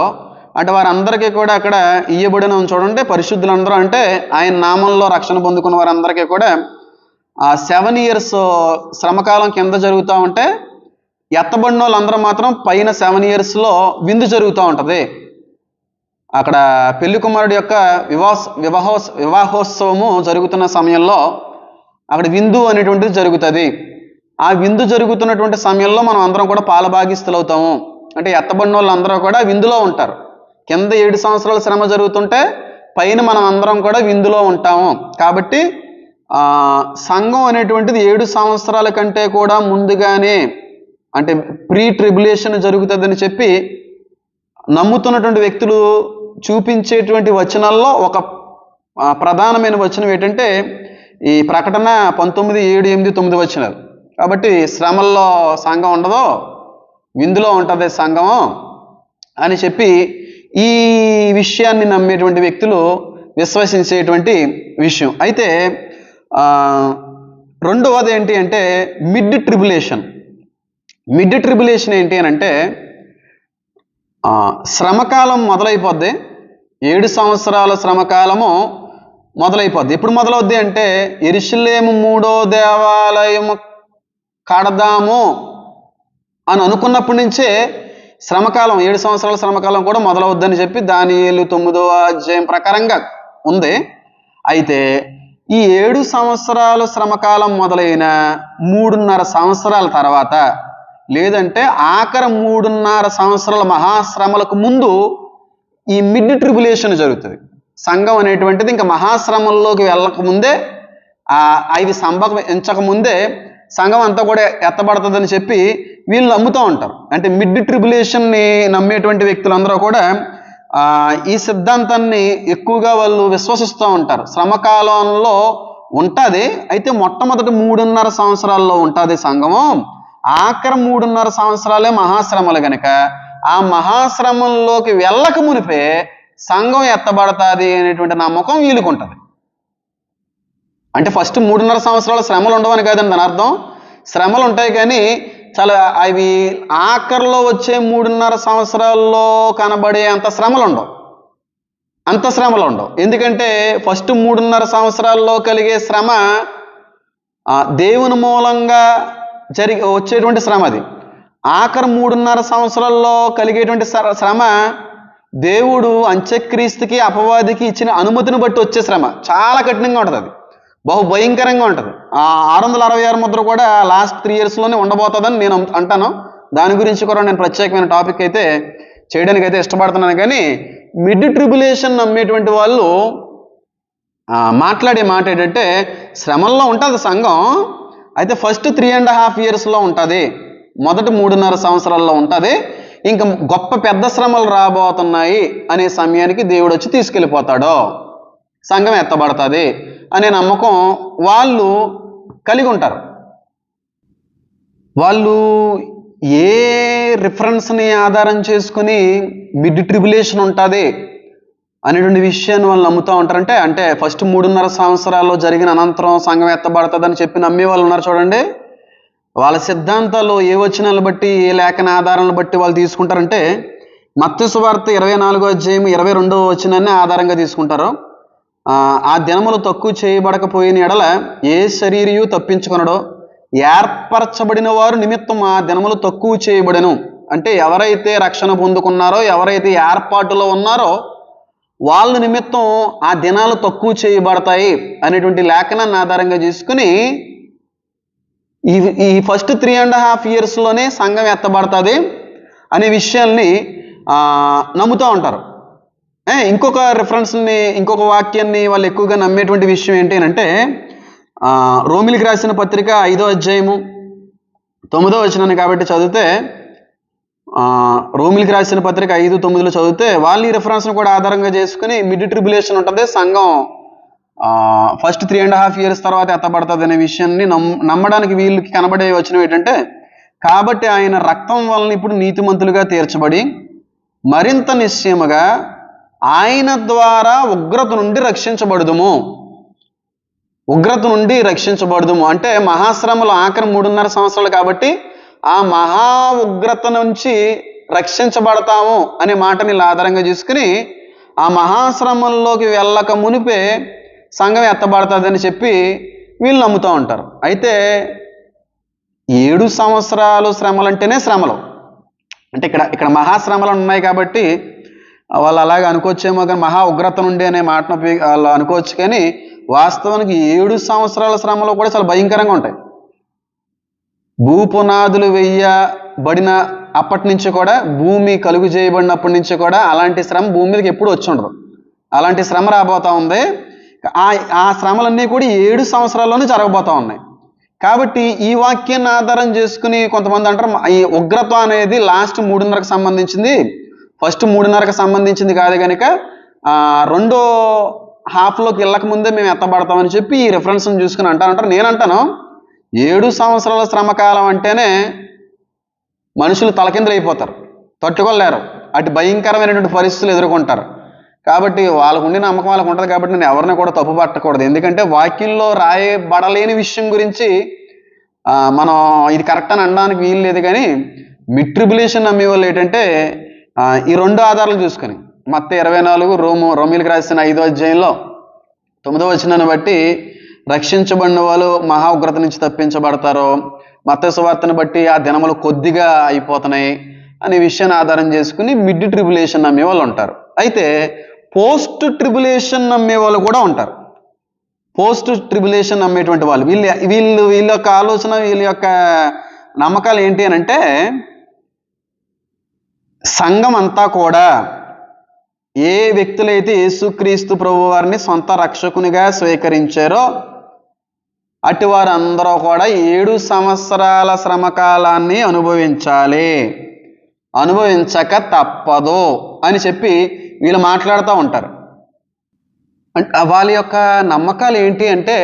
అంటే వారందరికీ కూడా అక్కడ ఇయ్యబడిన చూడండి పరిశుద్ధులందరూ. అంటే ఆయన నామంలో రక్షణ పొందుకున్న వారందరికీ కూడా 7 years శ్రమకాలం కింద జరుగుతూ ఉంటే, ఎత్తబడిన వాళ్ళందరూ మాత్రం పైన 7 yearsలో విందు జరుగుతూ ఉంటుంది. అక్కడ పెళ్లి కుమారుడు యొక్క వివాహోత్సవము జరుగుతున్న సమయంలో అక్కడ విందు అనేటువంటిది జరుగుతుంది. ఆ విందు జరుగుతున్నటువంటి సమయంలో మనం అందరం కూడా పాలభాగిస్తులు అవుతాము. అంటే ఎత్తబడిన వాళ్ళందరూ కూడా విందులో ఉంటారు. కింద 7 సంవత్సరాల శ్రమ జరుగుతుంటే పైన మనం అందరం కూడా విందులో ఉంటాము. కాబట్టి సంఘం అనేటువంటిది 7 సంవత్సరాల కంటే కూడా ముందుగానే, అంటే ప్రీ ట్రిబులేషన్ జరుగుతుందని చెప్పి నమ్ముతున్నటువంటి వ్యక్తులు చూపించేటువంటి వచనాల్లో ఒక ప్రధానమైన వచనం ఏంటంటే ఈ ప్రకటన 19, 7, 8, 9 వచనాలు. కాబట్టి శ్రమల్లో సంఘం ఉండదు, విందులో ఉంటుంది సంఘము అని చెప్పి ఈ విషయాన్ని నమ్మేటువంటి వ్యక్తులు విశ్వసించేటువంటి విషయం. అయితే రెండవది ఏంటి అంటే మిడ్ ట్రిబులేషన్. మిడ్ ట్రిబులేషన్ ఏంటి అని అంటే శ్రమకాలం మొదలైపోద్ది. 7 సంవత్సరాల శ్రమకాలము మొదలైపోద్ది. ఎప్పుడు మొదలవుద్ది అంటే యెరూషలేము 3వ దేవాలయము కడదాము అని అనుకున్నప్పటి నుంచే శ్రమకాలం 7 సంవత్సరాల శ్రమకాలం కూడా మొదలవుద్దని చెప్పి దానియేలు 9వ అధ్యాయం ప్రకారంగా ఉంది. అయితే ఈ 7 సంవత్సరాల శ్రమకాలం మొదలైన 3.5 సంవత్సరాల తర్వాత, లేదంటే ఆఖరి 3.5 సంవత్సరాల మహాశ్రమలకు ముందు ఈ మిడ్ ట్రిబులేషన్ జరుగుతుంది. సంఘం అనేటువంటిది ఇంకా మహాశ్రమంలోకి వెళ్ళకముందే, అవి సంభవించకముందే సంఘం అంతా కూడా ఎత్తబడుతుందని చెప్పి వీళ్ళు నమ్ముతూ ఉంటారు. అంటే మిడ్ ట్రిబులేషన్ని నమ్మేటువంటి వ్యక్తులందరూ కూడా ఈ సిద్ధాంతాన్ని ఎక్కువగా వాళ్ళు విశ్వసిస్తూ ఉంటారు. శ్రమకాలంలో ఉంటుంది, అయితే మొట్టమొదటి 3.5 సంవత్సరాల్లో ఉంటుంది సంఘము. ఆఖరి 3.5 సంవత్సరాలే మహాశ్రమలు గనక ఆ మహాశ్రమంలోకి వెళ్ళక మునిపే సంఘం ఎత్తబడుతుంది అనేటువంటి నమ్మకం వీలుకుంటుంది. అంటే ఫస్ట్ 3.5 సంవత్సరాల శ్రమలు ఉండవని కాదండి దాని అర్థం. శ్రమలు ఉంటాయి కానీ చాలా అవి ఆఖరిలో వచ్చే 3.5 సంవత్సరాల్లో కనబడే అంత శ్రమలు ఉండవు. ఎందుకంటే ఫస్ట్ 3.5 సంవత్సరాల్లో కలిగే శ్రమ దేవుని మూలంగా వచ్చేటువంటి శ్రమ. అది ఆఖరి 3.5 సంవత్సరాల్లో కలిగేటువంటి శ్రమ దేవుడు అంత్యక్రీస్తుకి అపవాదికి ఇచ్చిన అనుమతిని బట్టి వచ్చే శ్రమ. చాలా కఠినంగా ఉంటుంది, అది బహు భయంకరంగా ఉంటుంది. 666 ముద్ర కూడా లాస్ట్ 3 yearsలోనే ఉండబోతుందని నేను అంటాను. దాని గురించి కూడా నేను ప్రత్యేకమైన టాపిక్ అయితే చేయడానికి అయితే ఇష్టపడుతున్నాను. కానీ మిడ్ ట్రిబులేషన్ నమ్మేటువంటి వాళ్ళు మాట్లాడే మాట ఏంటంటే శ్రమల్లో ఉంటుంది సంఘం, అయితే ఫస్ట్ 3.5 yearsలో ఉంటుంది, మొదటి 3.5 సంవత్సరాల్లో ఉంటుంది, ఇంకా గొప్ప పెద్ద శ్రమలు రాబోతున్నాయి అనే సమయానికి దేవుడు వచ్చి తీసుకెళ్ళిపోతాడు, సంఘం ఎత్తబడుతుంది అనే నమ్మకం వాళ్ళు కలిగి ఉంటారు. వాళ్ళు ఏ రిఫరెన్స్ని ఆధారం చేసుకుని మిడ్ ట్రిబులేషన్ ఉంటుంది అనేటువంటి విషయాన్ని వాళ్ళు నమ్ముతూ ఉంటారంటే, అంటే ఫస్ట్ 3.5 సంవత్సరాల్లో జరిగిన అనంతరం సంఘం ఎత్తబడుతుంది అని చెప్పి నమ్మే వాళ్ళు ఉన్నారు చూడండి. వాళ్ళ సిద్ధాంతాలు ఏ వచనాలను బట్టి, ఏ లేఖన ఆధారాలను బట్టి వాళ్ళు తీసుకుంటారంటే మత్తయి సువార్త 24వ అధ్యాయం 22వ వచనాన్ని ఆధారంగా తీసుకుంటారు. ఆ దినములు తక్కువ చేయబడకపోయిన ఎడల ఏ శరీరియు తప్పించుకొనడో, ఏర్పరచబడిన వారు నిమిత్తం ఆ దినములు తక్కువ చేయబడెను. అంటే ఎవరైతే రక్షణ పొందుకున్నారో, ఎవరైతే ఏర్పాటులో ఉన్నారో వాళ్ళ నిమిత్తం ఆ దినాలు తక్కువ చేయబడతాయి అనేటువంటి లేఖనాన్ని ఆధారంగా చేసుకుని ఈ ఫస్ట్ 3.5 yearsలోనే సంఘం ఎత్తబడుతుంది అనే విషయాల్ని నమ్ముతూ ఉంటారు. ఇంకొక రిఫరెన్స్ని, ఇంకొక వాక్యాన్ని వాళ్ళు ఎక్కువగా నమ్మేటువంటి విషయం ఏంటి అంటే, రోమిలికి రాసిన పత్రిక 5వ అధ్యాయము 9వ వచనాన్ని కాబట్టి చదివితే, రోమిలికి రాసిన పత్రిక 5:9లో చదివితే వాళ్ళు ఈ రిఫరెన్స్ను కూడా ఆధారంగా చేసుకుని మిడ్ ట్రిబులేషన్ ఉంటుంది, సంఘం ఫస్ట్ 3.5 years తర్వాత ఎత్తబడుతుంది అనే విషయాన్ని నమ్మడానికి వీళ్ళకి కనబడే వచనం ఏంటంటే, కాబట్టి ఆయన రక్తం వలన ఇప్పుడు నీతిమంతులుగా తీర్చబడి మరింత నిశ్చయముగా ఆయన ద్వారా ఉగ్రత నుండి రక్షించబడుదుము. ఉగ్రత నుండి రక్షించబడుదుము అంటే మహాశ్రమలు ఆఖరి 3.5 సంవత్సరాలు కాబట్టి ఆ మహా ఉగ్రత నుంచి రక్షించబడతాము అనే మాటని ఆధారంగా చేసుకుని ఆ మహాశ్రమంలోకి వెళ్ళక మునిపే సంఘం ఎత్తబడుతుందని చెప్పి వీళ్ళు నమ్ముతూ ఉంటారు. అయితే 7 సంవత్సరాలు శ్రమలు అంటేనే శ్రమలు అంటే ఇక్కడ మహాశ్రమలు ఉన్నాయి కాబట్టి వాళ్ళు అలాగే అనుకోవచ్చేమో, కానీ మహా ఉగ్రత నుండి అనే మాటను వాళ్ళు అనుకోవచ్చు. కానీ వాస్తవానికి 7 సంవత్సరాల శ్రమలు కూడా చాలా భయంకరంగా ఉంటాయి. భూపునాదులు వేయబడిన అప్పటి నుంచి కూడా, భూమి కలుగు చేయబడినప్పటి నుంచి కూడా అలాంటి శ్రమ భూమి మీదకి ఎప్పుడు వచ్చి ఉండదు. అలాంటి శ్రమ రాబోతూ ఉంది. ఆ శ్రమలన్నీ కూడా 7 సంవత్సరాల్లోనే జరగబోతూ ఉన్నాయి. కాబట్టి ఈ వాక్యాన్ని ఆధారం చేసుకుని కొంతమంది అంటారు ఈ ఉగ్రత అనేది లాస్ట్ 3.5కి సంబంధించింది, ఫస్ట్ 3.5కి సంబంధించింది కాదు కనుక రెండో హాఫ్లోకి వెళ్ళక ముందే మేము ఎత్తబడతామని చెప్పి ఈ రిఫరెన్స్ని చూసుకుని అంటారు. నేనంటాను 7 సంవత్సరాల శ్రమకాలం అంటేనే మనుషులు తలకిందులు అయిపోతారు, తట్టుకోలేరు, అటు భయంకరమైనటువంటి పరిస్థితులు ఎదుర్కొంటారు. కాబట్టి వాళ్ళకు ఉండి నమ్మకం వాళ్ళకు ఉంటుంది. కాబట్టి నేను ఎవరిని కూడా తప్పు పట్టకూడదు. ఎందుకంటే వాక్యంలో రాయబడలేని విషయం గురించి మనం ఇది కరెక్ట్ అని అనడానికి వీలు లేదు. కానీ మిడ్ ట్రిబులేషన్ నమ్మే వాళ్ళు ఏంటంటే ఈ 2 ఆధారాలు చూసుకొని మత్తయి 24 రోమిలికి రాసిన 5వ అధ్యాయంలో 9వ వచనాన్ని బట్టి రక్షించబడిన వాళ్ళు మహా ఉగ్రత నుంచి తప్పించబడతారు, మత్తయి సువార్తను బట్టి ఆ దినములు కొద్దిగా అయిపోతున్నాయి అనే విషయాన్ని ఆధారం చేసుకుని మిడ్ ట్రిబులేషన్ నమ్మే వాళ్ళు ఉంటారు. అయితే పోస్ట్ ట్రిబులేషన్ నమ్మే వాళ్ళు కూడా ఉంటారు. పోస్ట్ ట్రిబులేషన్ నమ్మేటువంటి వాళ్ళు వీళ్ళ యొక్క ఆలోచన, వీళ్ళ యొక్క నమ్మకాలు ఏంటి అని అంటే, సంఘం అంతా కూడా ఏ వ్యక్తులైతే యేసుక్రీస్తు ప్రభు వారిని సొంత రక్షకునిగా స్వీకరించారో అటు వారందరూ కూడా 7 సంవత్సరాల శ్రమకాలాన్ని అనుభవించక తప్పదు అని చెప్పి వీళ్ళు మాట్లాడుతూ ఉంటారు. వాళ్ళ యొక్క నమ్మకాలు ఏంటి అంటే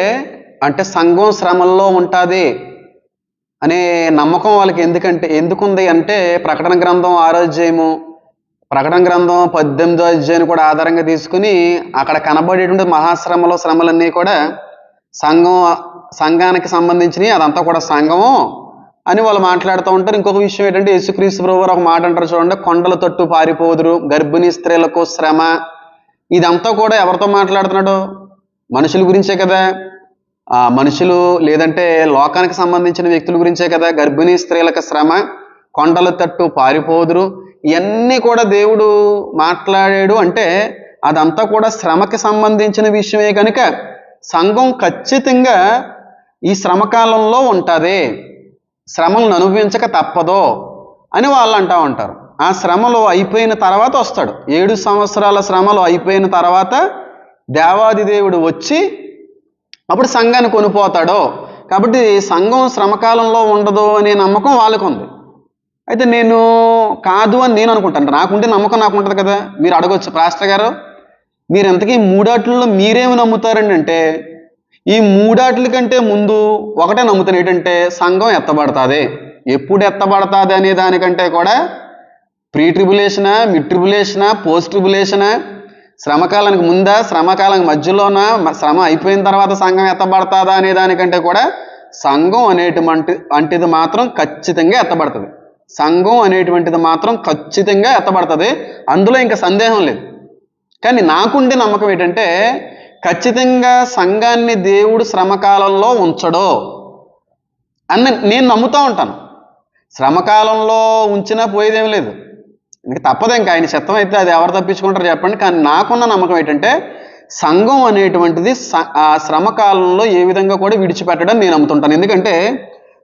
సంఘం శ్రమల్లో ఉంటుంది అనే నమ్మకం వాళ్ళకి ఎందుకుంది అంటే ప్రకటన గ్రంథం 6వ అధ్యాయము, ప్రకటన గ్రంథం 18వ అధ్యాయాన్ని కూడా ఆధారంగా తీసుకుని అక్కడ కనబడేటువంటి శ్రమలన్నీ కూడా సంఘానికి సంబంధించినవి, అదంతా కూడా సంఘము అని వాళ్ళు మాట్లాడుతూ ఉంటారు. ఇంకొక విషయం ఏంటంటే యేసుక్రీస్తు ప్రభువు ఒక మాట అంటారు చూడండి, కొండల తట్టు పారిపోదురు, గర్భిణీ స్త్రీలకు శ్రమ. ఇదంతా కూడా ఎవరితో మాట్లాడుతున్నాడు? మనుషుల గురించే కదా. మనుషులు లేదంటే లోకానికి సంబంధించిన వ్యక్తుల గురించే కదా. గర్భిణీ స్త్రీలకు శ్రమ, కొండల తట్టు పారిపోదురు, ఇవన్నీ కూడా దేవుడు మాట్లాడాడు అంటే అదంతా కూడా శ్రమకి సంబంధించిన విషయమే కనుక సంఘం ఖచ్చితంగా ఈ శ్రమకాలంలో ఉంటుంది, శ్రమలను అనుభవించక తప్పదో అని వాళ్ళు అంటూ ఉంటారు. ఆ శ్రమలు అయిపోయిన తర్వాత వస్తాడు. 7 సంవత్సరాల శ్రమలు అయిపోయిన తర్వాత దేవాది దేవుడు వచ్చి అప్పుడు సంఘాన్ని కొనిపోతాడో. కాబట్టి సంఘం శ్రమకాలంలో ఉండదు అనే నమ్మకం వాళ్ళకు ఉంది. అయితే నేను కాదు అని నేను అనుకుంటాను. నాకుంటే నమ్మకం నాకు ఉంటుంది కదా. మీరు అడగొచ్చు, పాస్టర్ గారు మీరు ఇంతకీ 3 ఆటల్లో మీరేమి నమ్ముతారండి అంటే, ఈ 3 ఆటల కంటే ముందు ఒకటే నమ్ముతాను, ఏంటంటే సంఘం ఎత్తబడుతుంది. ఎప్పుడు ఎత్తబడుతుంది అనే దానికంటే కూడా ప్రీ ట్రిబులేషనా, మిడ్ ట్రిబులేషనా, పోస్ట్ ట్రిబులేషనా, శ్రమకాలానికి ముందా, శ్రమకాలం మధ్యలోనా, శ్రమ అయిపోయిన తర్వాత సంఘం ఎత్తబడుతుందా అనే దానికంటే కూడా సంఘం అనేటువంటిది మాత్రం ఖచ్చితంగా ఎత్తబడుతుంది. సంఘం అనేటువంటిది మాత్రం ఖచ్చితంగా ఎత్తబడుతుంది, అందులో ఇంకా సందేహం లేదు. కానీ నాకుండే నమ్మకం ఏంటంటే ఖచ్చితంగా సంఘాన్ని దేవుడు శ్రమకాలంలో ఉంచడో అని నేను నమ్ముతూ ఉంటాను. శ్రమకాలంలో ఉంచినా పోయేదేం లేదు, ఇంక తప్పదు. ఇంకా ఆయన చిత్తం అయితే అది ఎవరు తప్పించుకుంటారు చెప్పండి. కానీ నాకున్న నమ్మకం ఏంటంటే సంఘం అనేటువంటిది ఆ శ్రమకాలంలో ఏ విధంగా కూడా విడిచిపెట్టడం నేను నమ్ముతుంటాను. ఎందుకంటే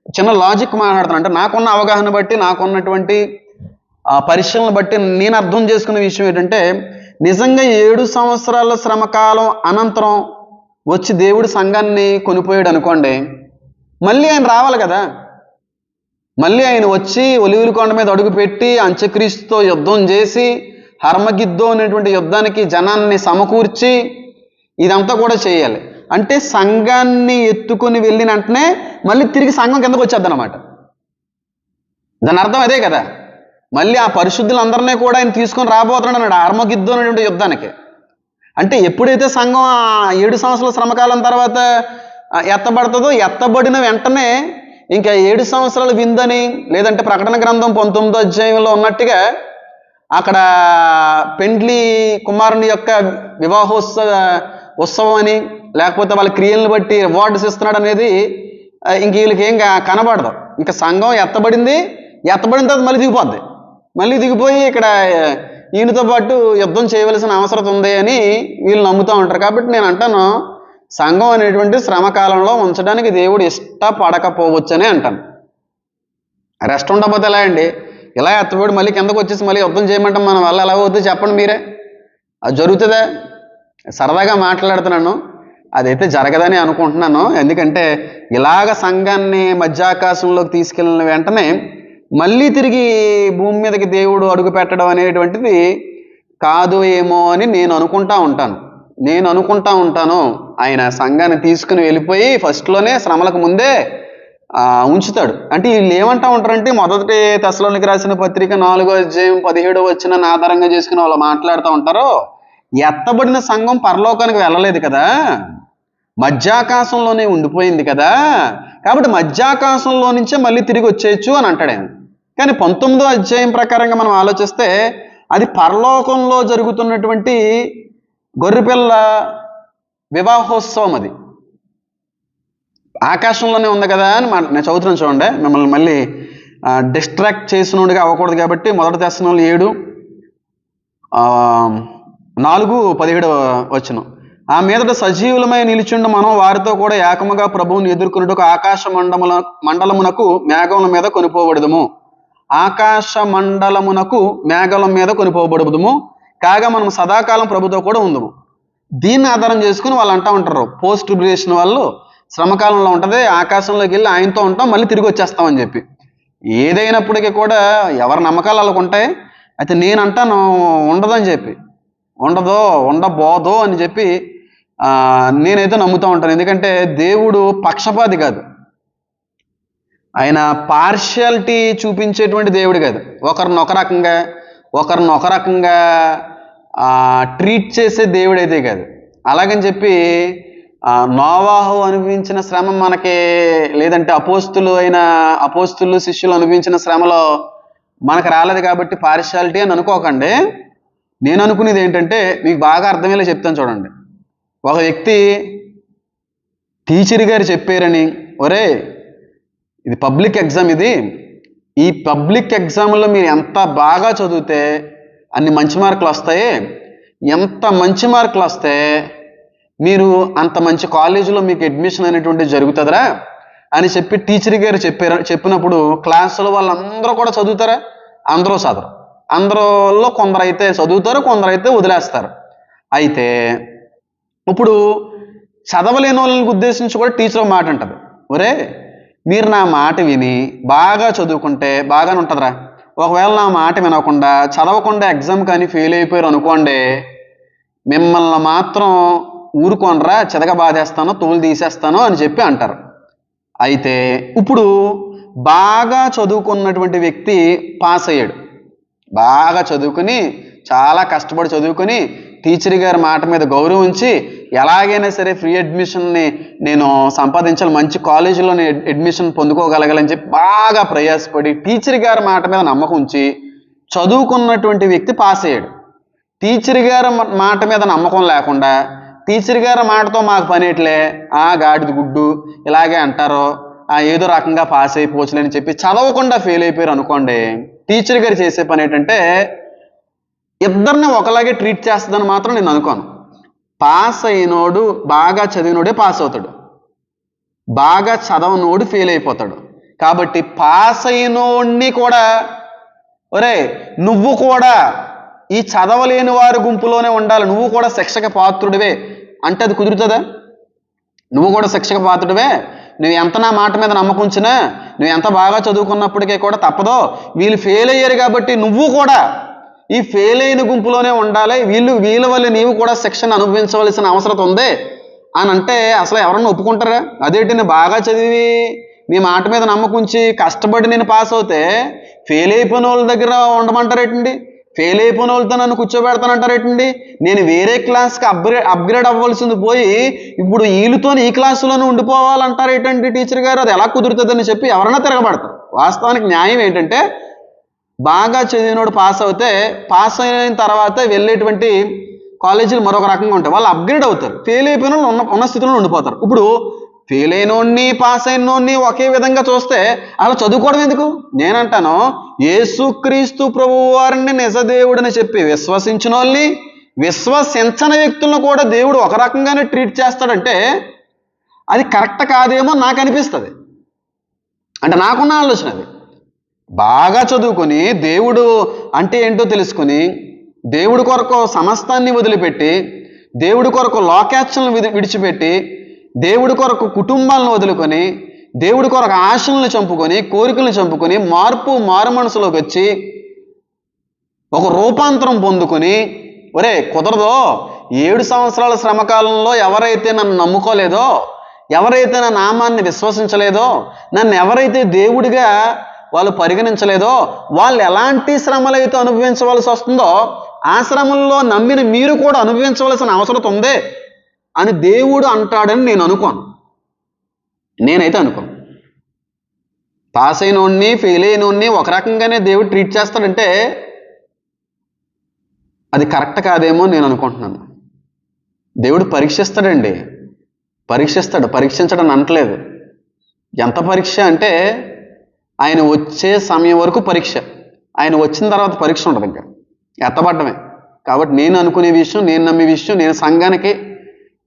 చిన్న లాజిక్ మాట్లాడుతాను అంటే నాకున్న అవగాహన బట్టి, నాకున్నటువంటి పరిశీలన బట్టి నేను అర్థం చేసుకున్న విషయం ఏంటంటే, నిజంగా 7 సంవత్సరాల శ్రమకాలం అనంతరం వచ్చి దేవుడు సంఘాన్ని కొనిపోయాడు అనుకోండి, మళ్ళీ ఆయన రావాలి కదా. మళ్ళీ ఆయన వచ్చి ఒలీవల కొండ మీద అడుగుపెట్టి అంత్యక్రీస్తుతో యుద్ధం చేసి హర్మగిద్దో అనేటువంటి యుద్ధానికి జనాన్ని సమకూర్చి ఇదంతా కూడా చేయాలి. అంటే సంఘాన్ని ఎత్తుకొని వెళ్ళిన వెంటనే మళ్ళీ తిరిగి సంఘం కిందకు వచ్చేద్దనమాట. దాని అర్థం అదే కదా. మళ్ళీ ఆ పరిశుద్ధులందరినీ కూడా ఆయన తీసుకొని రాబోతున్నాడు అన్నాడు హర్మగిద్దో అనేటువంటి యుద్ధానికి. అంటే ఎప్పుడైతే సంఘం 7 సంవత్సరాల శ్రమకాలం తర్వాత ఎత్తబడుతుందో, ఎత్తబడిన వెంటనే ఇంకా 7 సంవత్సరాల విందని, లేదంటే ప్రకటన గ్రంథం 19వ అధ్యాయంలో ఉన్నట్టుగా అక్కడ పెండ్లి కుమారుని యొక్క ఉత్సవం అని, లేకపోతే వాళ్ళ క్రియలను బట్టి రివార్డ్స్ ఇస్తున్నాడు అనేది ఇంక వీళ్ళకి ఏం కనబడదు. ఇంకా సంఘం ఎత్తబడిన తర్వాత మళ్ళీ దిగిపోయి ఇక్కడ ఈయనతో పాటు యుద్ధం చేయవలసిన అవసరం ఉంది అని వీళ్ళు నమ్ముతూ ఉంటారు. కాబట్టి నేను అంటాను, సంఘం అనేటువంటి శ్రమకాలంలో ఉంచడానికి దేవుడు ఇష్టపడకపోవచ్చనే అంటాను. రెస్ట్ ఉండకపోతే ఎలా అండి? ఇలా ఎత్తబడి మళ్ళీ కిందకు వచ్చేసి మళ్ళీ యుద్ధం చేయమంటాం మన వల్ల ఎలా అవుతుంది చెప్పండి మీరే? అది జరుగుతుందా? సరదాగా మాట్లాడుతున్నాను, అదైతే జరగదని అనుకుంటున్నాను. ఎందుకంటే ఇలాగ సంఘాన్ని మధ్యాకాశంలోకి తీసుకెళ్ళిన వెంటనే మళ్ళీ తిరిగి భూమి మీదకి దేవుడు అడుగు పెట్టడం అనేటువంటిది కాదు ఏమో అని నేను అనుకుంటా ఉంటాను. ఆయన సంఘాన్ని తీసుకుని వెళ్ళిపోయి ఫస్ట్లోనే శ్రమలకు ముందే ఉంచుతాడు. అంటే వీళ్ళు ఏమంటా ఉంటారంటే, మొదటి తెస్సలోనికీ రాసిన పత్రిక 4వ అధ్యాయం 17వ వచనాన్ని ఆధారంగా చేసుకుని వాళ్ళు మాట్లాడుతూ ఉంటారు, ఎత్తబడిన సంఘం పరలోకానికి వెళ్ళలేదు కదా, మధ్యాకాశంలోనే ఉండిపోయింది కదా, కాబట్టి మధ్యాకాశంలో నుంచే మళ్ళీ తిరిగి వచ్చేయచ్చు అని అంటాడు ఆయన. కానీ 19వ అధ్యాయం ప్రకారంగా మనం ఆలోచిస్తే అది పరలోకంలో జరుగుతున్నటువంటి గొర్రెపిల్ల వివాహోత్సవం. అది ఆకాశంలోనే ఉంది కదా అని నేను చదువుతున్నాను చూడండి, మిమ్మల్ని మళ్ళీ డిస్ట్రాక్ట్ చేసినోడిగా అవ్వకూడదు కాబట్టి. మొదటి తెస్సలోనికీ 4:17 వచనం, ఆ మీదట సజీవులమై నిలిచిండు మనం వారితో కూడా ఏకముగా ప్రభువుని ఎదుర్కొనుటకు ఆకాశ మండలమునకు మేఘముల మీద కొనిపోబడదుము. ఆకాశ మండలమునకు మేఘముల మీద కొనిపోబడదుము కాగా మనం సదాకాలం ప్రభుతో కూడా ఉందము. దీన్ని ఆధారం చేసుకుని వాళ్ళు అంటూ ఉంటారు, పోస్ట్ ట్రిబ్యులేషన్ వాళ్ళు శ్రమకాలంలో ఉంటుంది, ఆకాశంలోకి వెళ్ళి ఆయనతో ఉంటాం, మళ్ళీ తిరిగి వచ్చేస్తామని చెప్పి. ఏదైనప్పటికీ కూడా ఎవరి నమ్మకాలు వాళ్ళకు ఉంటాయి. అయితే నేను అంటాను ఉండదని చెప్పి, ఉండబోదో అని చెప్పి నేనైతే నమ్ముతూ ఉంటాను. ఎందుకంటే దేవుడు పక్షపాతి కాదు, ఆయన పార్షియాలిటీ చూపించేటువంటి దేవుడు కాదు. ఒకరిని ఒక రకంగా ట్రీట్ చేసే దేవుడు అయితే కాదు. అలాగని చెప్పి నోవాహు అనుభవించిన శ్రమ మనకి, లేదంటే అపోస్తులు శిష్యులు అనుభవించిన శ్రమలో మనకు రాలేదు కాబట్టి పార్షియాలిటీ అని అనుకోకండి. నేను అనుకునేది ఏంటంటే, మీకు బాగా అర్థమయ్యేలా చెప్తాను చూడండి. ఒక వ్యక్తి టీచర్ గారు చెప్పారని, ఒరే ఇది పబ్లిక్ ఎగ్జామ్, ఈ పబ్లిక్ ఎగ్జామ్లో మీరు ఎంత బాగా చదివితే అన్ని మంచి మార్కులు వస్తాయి, ఎంత మంచి మార్కులు వస్తే మీరు అంత మంచి కాలేజీలో మీకు అడ్మిషన్ అనేటువంటి జరుగుతుందిరా అని చెప్పి టీచర్ గారు చెప్పినప్పుడు క్లాసులో వాళ్ళందరూ కూడా చదువుతారా? అందరూ చదవరు. అందరిలో కొందరైతే చదువుతారు, కొందరైతే వదిలేస్తారు. అయితే ఇప్పుడు చదవలేని వాళ్ళని ఉద్దేశించి కూడా టీచర్ మాట అంటది, ఒరే మీరు నా మాట విని బాగా చదువుకుంటే బాగానే ఉంటుందిరా, ఒకవేళ నా మాట వినకుండా చదవకుండా ఎగ్జామ్ కానీ ఫెయిల్ అయిపోయారు అనుకోండి, మిమ్మల్ని మాత్రం ఊరుకోనరా, చెదగ బాధేస్తాను, తోలు తీసేస్తాను అని చెప్పి అంటారు. అయితే ఇప్పుడు బాగా చదువుకున్నటువంటి వ్యక్తి పాస్ అయ్యాడు, బాగా చదువుకుని చాలా కష్టపడి చదువుకుని టీచర్ గారి మాట మీద గౌరవించి ఎలాగైనా సరే ఫ్రీ అడ్మిషన్ని నేను సంపాదించాలి, మంచి కాలేజీలో అడ్మిషన్ పొందుకోగలగాలని చెప్పి బాగా ప్రయాసపడి టీచర్ గారి మాట మీద నమ్మకం ఉంచి చదువుకున్నటువంటి వ్యక్తి పాస్ అయ్యాడు. టీచర్ గారి మాట మీద నమ్మకం లేకుండా టీచర్ గారి మాటతో మాకు పనేట్లే, గాడిద గుడ్డు ఇలాగే అంటారో, ఏదో రకంగా పాస్ అయిపోవచ్చులేని చెప్పి చదవకుండా ఫెయిల్ అయిపోయారు అనుకోండి, టీచర్ గారు చేసే పని ఏంటంటే ఇద్దరిని ఒకలాగే ట్రీట్ చేస్తుందని మాత్రం నేను అనుకోను. పాస్ అయినోడు, బాగా చదివినోడే పాస్ అవుతాడు, బాగా చదవనోడు ఫెయిల్ అయిపోతాడు. కాబట్టి పాస్ అయినోడిని కూడా, ఒరే నువ్వు కూడా ఈ చదవలేని వారి గుంపులోనే ఉండాలి, నువ్వు కూడా శిక్షకు పాత్రుడివే అంటే అది కుదురుతుందా? నువ్వు కూడా శిక్షకు పాత్రుడివే, నువ్వు ఎంత నా మాట మీద నమ్మకం ఉంచినా, నువ్వు ఎంత బాగా చదువుకున్నప్పటికీ కూడా తప్పదో, వీళ్ళు ఫెయిల్ అయ్యారు కాబట్టి నువ్వు కూడా ఈ ఫెయిల్ అయిన గుంపులోనే ఉండాలి, వీళ్ళ వల్ల నీవు కూడా శిక్షను అనుభవించవలసిన అవసరం ఉంది అని అంటే అసలు ఎవరన్నా ఒప్పుకుంటారా? అదేంటి, నేను బాగా చదివి నీ మాట మీద నమ్మకం ఉంచి కష్టపడి నేను పాస్ అవుతే ఫెయిల్ అయిపోయిన వాళ్ళ దగ్గర ఉండమంటారేటండి? ఫెయిల్ అయిపోయిన వాళ్ళతో నన్ను కూర్చోబెడతానంటారేటండి? నేను వేరే క్లాస్కి అప్గ్రేడ్ అవ్వాల్సింది పోయి ఇప్పుడు వీళ్ళతో ఈ క్లాసులోనే ఉండిపోవాలంటారేటండి టీచర్ గారు? అది ఎలా కుదురుతుందని చెప్పి ఎవరైనా తిరగబడతారు. వాస్తవానికి న్యాయం ఏంటంటే, బాగా చదివినోడు పాస్ అవుతే పాస్ అయిన తర్వాత వెళ్ళేటువంటి కాలేజీలు మరొక రకంగా ఉంటాయి, వాళ్ళు అప్గ్రేడ్ అవుతారు. ఫెయిల్ అయిపోయిన వాళ్ళు ఉన్న స్థితిలో ఉండిపోతారు. ఇప్పుడు ఫెయిల్ అయినోడిని పాస్ అయినోడిని ఒకే విధంగా చూస్తే అలా చదువుకోవడం ఎందుకు? నేనంటాను, యేసుక్రీస్తు ప్రభువు వారిని నిజదేవుడని చెప్పి విశ్వసించిన వాళ్ళని, విశ్వసించని వ్యక్తులను కూడా దేవుడు ఒక రకంగానే ట్రీట్ చేస్తాడంటే అది కరెక్ట్ కాదేమో నాకు అనిపిస్తుంది. అంటే నాకున్న ఆలోచన అది. బాగా చదువుకొని దేవుడు అంటే ఏంటో తెలుసుకొని దేవుడి కొరకు సమస్తాన్ని వదిలిపెట్టి, దేవుడి కొరకు లోకేచ్ఛలను విడిచిపెట్టి, దేవుడి కొరకు కుటుంబాలను వదులుకొని, దేవుడి కొరకు ఆశలను చంపుకొని, కోరికలను చంపుకొని, మారు మనసులోకి వచ్చి ఒక రూపాంతరం పొందుకొని, ఒరే కుదరదో, 7 సంవత్సరాల శ్రమకాలంలో ఎవరైతే నన్ను నమ్ముకోలేదో, ఎవరైతే నా నామాన్ని విశ్వసించలేదో, నన్ను ఎవరైతే దేవుడిగా వాళ్ళు పరిగణించలేదో, వాళ్ళు ఎలాంటి శ్రమలు అయితే అనుభవించవలసి వస్తుందో ఆ శ్రమల్లో నమ్మిన మీరు కూడా అనుభవించవలసిన అవసరం ఉంది అని దేవుడు అంటాడని నేను అనుకోను. నేనైతే అనుకోను. పాస్ అయినోడిని ఫెయిల్ అయినోడిని ఒక రకంగానే దేవుడు ట్రీట్ చేస్తాడంటే అది కరెక్ట్ కాదేమో నేను అనుకుంటున్నాను. దేవుడు పరీక్షిస్తాడండి, పరీక్షించడం అనట్లేదు. ఎంత పరీక్ష అంటే ఆయన వచ్చే సమయం వరకు పరీక్ష, ఆయన వచ్చిన తర్వాత పరీక్ష ఉండదు, ఇంకా ఎత్తబడ్డమే. కాబట్టి నేను అనుకునే విషయం, నేను నమ్మే విషయం, నేను సంఘానికి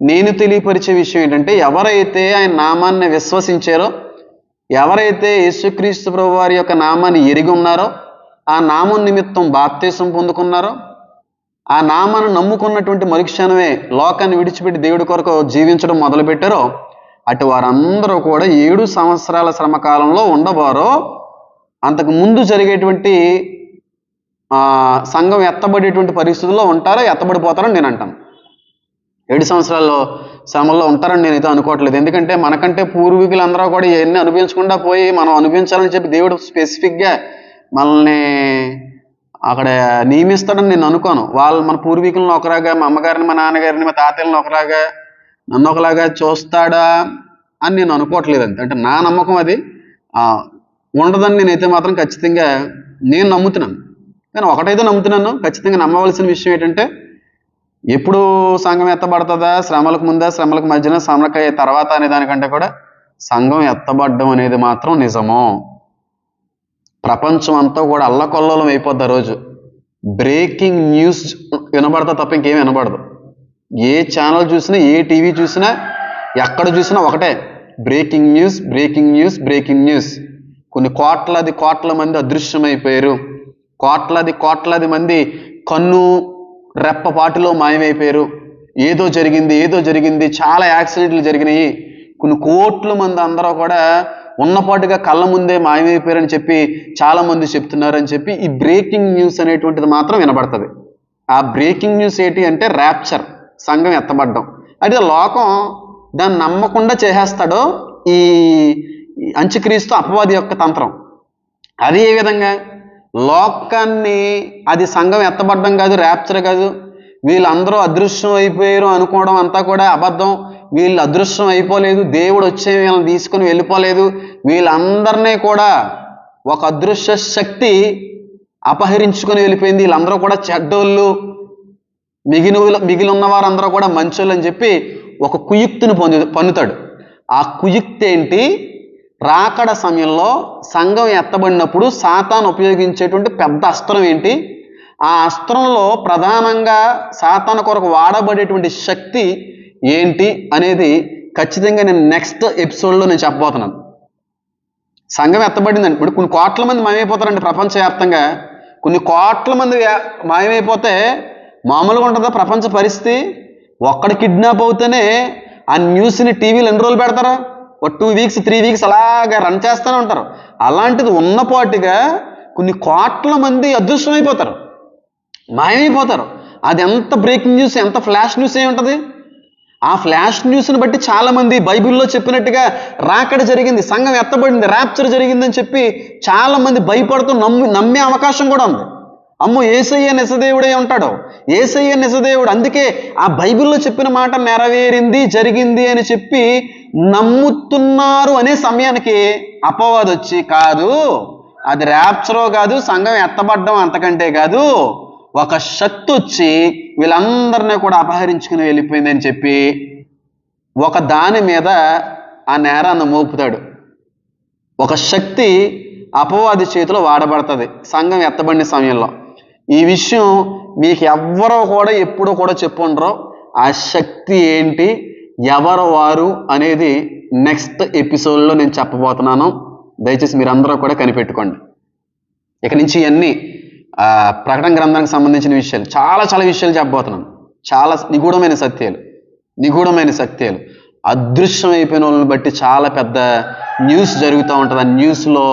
నేను తెలియపరిచే విషయం ఏంటంటే, ఎవరైతే ఆయన నామాన్ని విశ్వసించారో, ఎవరైతే యేసుక్రీస్తు ప్రభు వారి యొక్క నామాన్ని ఎరిగి ఉన్నారో, ఆ నామం నిమిత్తం బాప్తీసం పొందుకున్నారో, ఆ నామాన్ని నమ్ముకున్నటువంటి మరుక్షణమే లోకాన్ని విడిచిపెట్టి దేవుడి కొరకు జీవించడం మొదలుపెట్టారో, అటు వారందరూ కూడా 7 సంవత్సరాల శ్రమకాలంలో ఉండబోరో అంతకు ముందు జరిగేటువంటి సంఘం ఎత్తబడేటువంటి పరిస్థితుల్లో ఉంటారో, ఎత్తబడిపోతారని నేను అంటాను. 7 సంవత్సరాల్లో శ్రమల్లో ఉంటారని నేనైతే అనుకోవట్లేదు. ఎందుకంటే మనకంటే పూర్వీకులందరూ కూడా ఇవన్నీ అనుభవించకుండా పోయి మనం అనుభవించాలని చెప్పి దేవుడు స్పెసిఫిక్గా మనల్ని అక్కడ నియమిస్తాడని నేను అనుకోను. వాళ్ళు మన పూర్వీకులను ఒకలాగా, మా అమ్మగారిని, మా నాన్నగారిని, మా తాతయ్యలను ఒకలాగా, నన్ను ఒకలాగా చూస్తాడా అని నేను అనుకోవట్లేదు. అంటే నా నమ్మకం అది ఉండదని నేనైతే మాత్రం ఖచ్చితంగా నేను నమ్ముతున్నాను. కానీ ఒకటైతే నమ్ముతున్నాను, ఖచ్చితంగా నమ్మవలసిన విషయం ఏంటంటే, ఎప్పుడు సంఘం ఎత్తబడుతుందా, శ్రమలకు ముందా, శ్రమలకు మధ్యన, శ్రమలకి తర్వాత అనే దానికంటే కూడా సంఘం ఎత్తబడడం అనేది మాత్రం నిజము. ప్రపంచం అంతా కూడా అల్లకొల్లోలం అయిపోద్ది ఆ రోజు. బ్రేకింగ్ న్యూస్ వినబడతా తప్ప ఇంకేం వినబడదు. ఏ ఛానల్ చూసినా, ఏ టీవీ చూసినా, ఎక్కడ చూసినా ఒకటే breaking news, breaking news, breaking news. కొన్ని కోట్ల మంది అదృశ్యమైపోయారు, కోట్లాది మంది కన్ను రెప్పపాటిలో మాయమైపోయారు. ఏదో జరిగింది, చాలా యాక్సిడెంట్లు జరిగినాయి, కొన్ని కోట్ల మంది అందరూ కూడా ఉన్నపాటుగా కళ్ళ ముందే మాయమైపోయారని చెప్పి చాలామంది చెప్తున్నారని చెప్పి ఈ బ్రేకింగ్ న్యూస్ అనేటువంటిది మాత్రం వినబడుతుంది. ఆ బ్రేకింగ్ న్యూస్ ఏంటి అంటే ర్యాప్చర్, సంఘం ఎత్తబడ్డం. అయితే లోకం దాన్ని నమ్మకుండా చేసేస్తాడో ఈ అంత్యక్రీస్తు అపవాది యొక్క తంత్రం. అది ఏ విధంగా లోకాన్ని, అది సంఘం ఎత్తబడ్డం కాదు, ర్యాప్చర్ కాదు, వీళ్ళందరూ అదృశ్యం అయిపోయారు అనుకోవడం అంతా కూడా అబద్ధం. వీళ్ళు అదృశ్యం అయిపోలేదు, దేవుడు వచ్చే వీళ్ళని తీసుకుని వెళ్ళిపోలేదు. వీళ్ళందరినీ కూడా ఒక అదృశ్య శక్తి అపహరించుకొని వెళ్ళిపోయింది. వీళ్ళందరూ కూడా చెడ్డోళ్ళు, మిగిలి ఉన్న వారందరూ కూడా మంచోళ్ళు అని చెప్పి ఒక కుయుక్తిని పన్నుతాడు. ఆ కుయుక్తి ఏంటి? రాకడ సమయంలో సంఘం ఎత్తబడినప్పుడు సాతాను ఉపయోగించేటువంటి పెద్ద అస్త్రం ఏంటి? ఆ అస్త్రంలో ప్రధానంగా సాతాను కొరకు వాడబడేటువంటి శక్తి ఏంటి అనేది ఖచ్చితంగా నేను నెక్స్ట్ ఎపిసోడ్లో నేను చెప్పబోతున్నాను. సంఘం ఎత్తబడిందండి, ఇప్పుడు కొన్ని కోట్ల మంది మాయమైపోతారండి ప్రపంచవ్యాప్తంగా. కొన్ని కోట్ల మంది మాయమైపోతే మామూలుగా ఉంటుందా ప్రపంచ పరిస్థితి? ఒక్కడు కిడ్నాప్ అవుతేనే ఆ న్యూస్ని టీవీలో ఎన్ని రోజులు పెడతారు? ఒక 2 వీక్స్ 3 వీక్స్ అలాగా రన్ చేస్తూనే ఉంటారు. అలాంటిది ఉన్నపాటుగా కొన్ని కోట్ల మంది అదృశ్యమైపోతారు, మాయమైపోతారు. అది ఎంత బ్రేకింగ్ న్యూస్, ఎంత ఫ్లాష్ న్యూస్ అయి ఉంటుంది. ఆ ఫ్లాష్ న్యూస్ని బట్టి చాలామంది బైబిల్లో చెప్పినట్టుగా రాకడ జరిగింది, సంఘం ఎత్తబడింది, ర్యాప్చర్ జరిగిందని చెప్పి చాలామంది భయపడుతూ నమ్మే అవకాశం కూడా ఉంది. అమ్మో యేసయ్య నిజదేవుడే ఉంటాడు, యేసయ్య నిజదేవుడు, అందుకే ఆ బైబిల్లో చెప్పిన మాట నెరవేరింది, జరిగింది అని చెప్పి నమ్ముతున్నారు అనే సమయానికి అపవాది వచ్చి, కాదు అది ర్యాప్చరో కాదు, సంఘం ఎత్తబడ్డం అంతకంటే కాదు, ఒక శక్తి వచ్చి వీళ్ళందరినీ కూడా అపహరించుకుని వెళ్ళిపోయిందని చెప్పి ఒక దాని మీద ఆ నేరాన్ని మోపుతాడు. ఒక శక్తి అపవాది చేతిలో వాడబడుతుంది సంఘం ఎత్తబడిన సమయంలో. ఈ విషయం మీకు ఎవ్వరో కూడా ఎప్పుడో కూడా చెప్పుండరు. ఆ శక్తి ఏంటి, ఎవరు వారు అనేది నెక్స్ట్ ఎపిసోడ్లో నేను చెప్పబోతున్నాను. దయచేసి మీరందరూ కూడా కనిపెట్టుకోండి. ఇక నుంచి ఇవన్నీ ప్రకటన గ్రంథానికి సంబంధించిన విషయాలు, చాలా చాలా విషయాలు చెప్పబోతున్నాను. చాలా నిగూఢమైన సత్యాలు అదృశ్యమైపోయిన వాళ్ళని బట్టి చాలా పెద్ద న్యూస్ జరుగుతూ ఉంటుంది. ఆ న్యూస్లో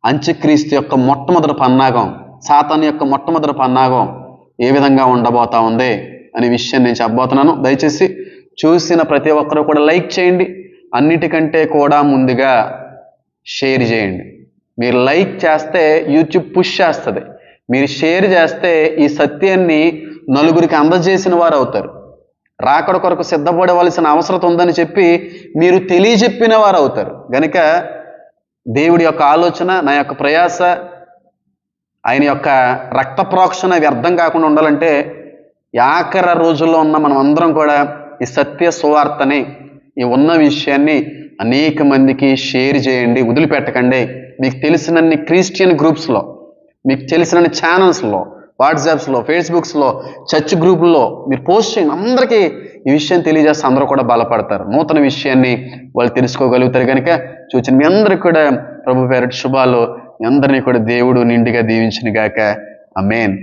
అంత్యక్రీస్తు యొక్క మొట్టమొదటి పన్నాగం, సాతాను యొక్క మొట్టమొదటి పన్నాగం ఏ విధంగా ఉండబోతా ఉంది అనే విషయాన్ని నేను చెప్పబోతున్నాను. దయచేసి చూసిన ప్రతి ఒక్కరూ కూడా లైక్ చేయండి. అన్నిటికంటే కూడా ముందుగా షేర్ చేయండి. మీరు లైక్ చేస్తే యూట్యూబ్ పుష్ చేస్తుంది, మీరు షేర్ చేస్తే ఈ సత్యాన్ని నలుగురికి అందజేసిన వారు అవుతారు. రాకడ కొరకు సిద్ధపడవలసిన అవసరం ఉందని చెప్పి మీరు తెలియజెప్పిన వారు అవుతారు. గనుక దేవుడి యొక్క ఆలోచన, నా యొక్క ప్రయాస, ఆయన యొక్క రక్త ప్రోక్షణ వ్యర్థం కాకుండా ఉండాలంటే ఆఖరి రోజుల్లో ఉన్న మనం అందరం కూడా ఈ సత్య సువార్తని, ఈ ఉన్న విషయాన్ని అనేక మందికి షేర్ చేయండి, వదిలిపెట్టకండి. మీకు తెలిసినన్ని క్రిస్టియన్ గ్రూప్స్లో, మీకు తెలిసినన్ని ఛానల్స్లో, వాట్సాప్స్లో, ఫేస్బుక్స్లో, చర్చ్ గ్రూపుల్లో మీరు పోస్ట్ చేయండి. అందరికీ ఈ విషయం తెలియజేస్తే అందరూ కూడా బలపడతారు, నూతన విషయాన్ని వాళ్ళు తెలుసుకోగలుగుతారు. కనుక చూచిన మీ అందరికీ కూడా ప్రభు పేరిట శుభాలు. మీ అందరినీ కూడా దేవుడు నిండుగా దీవించును గాక. ఆమేన్.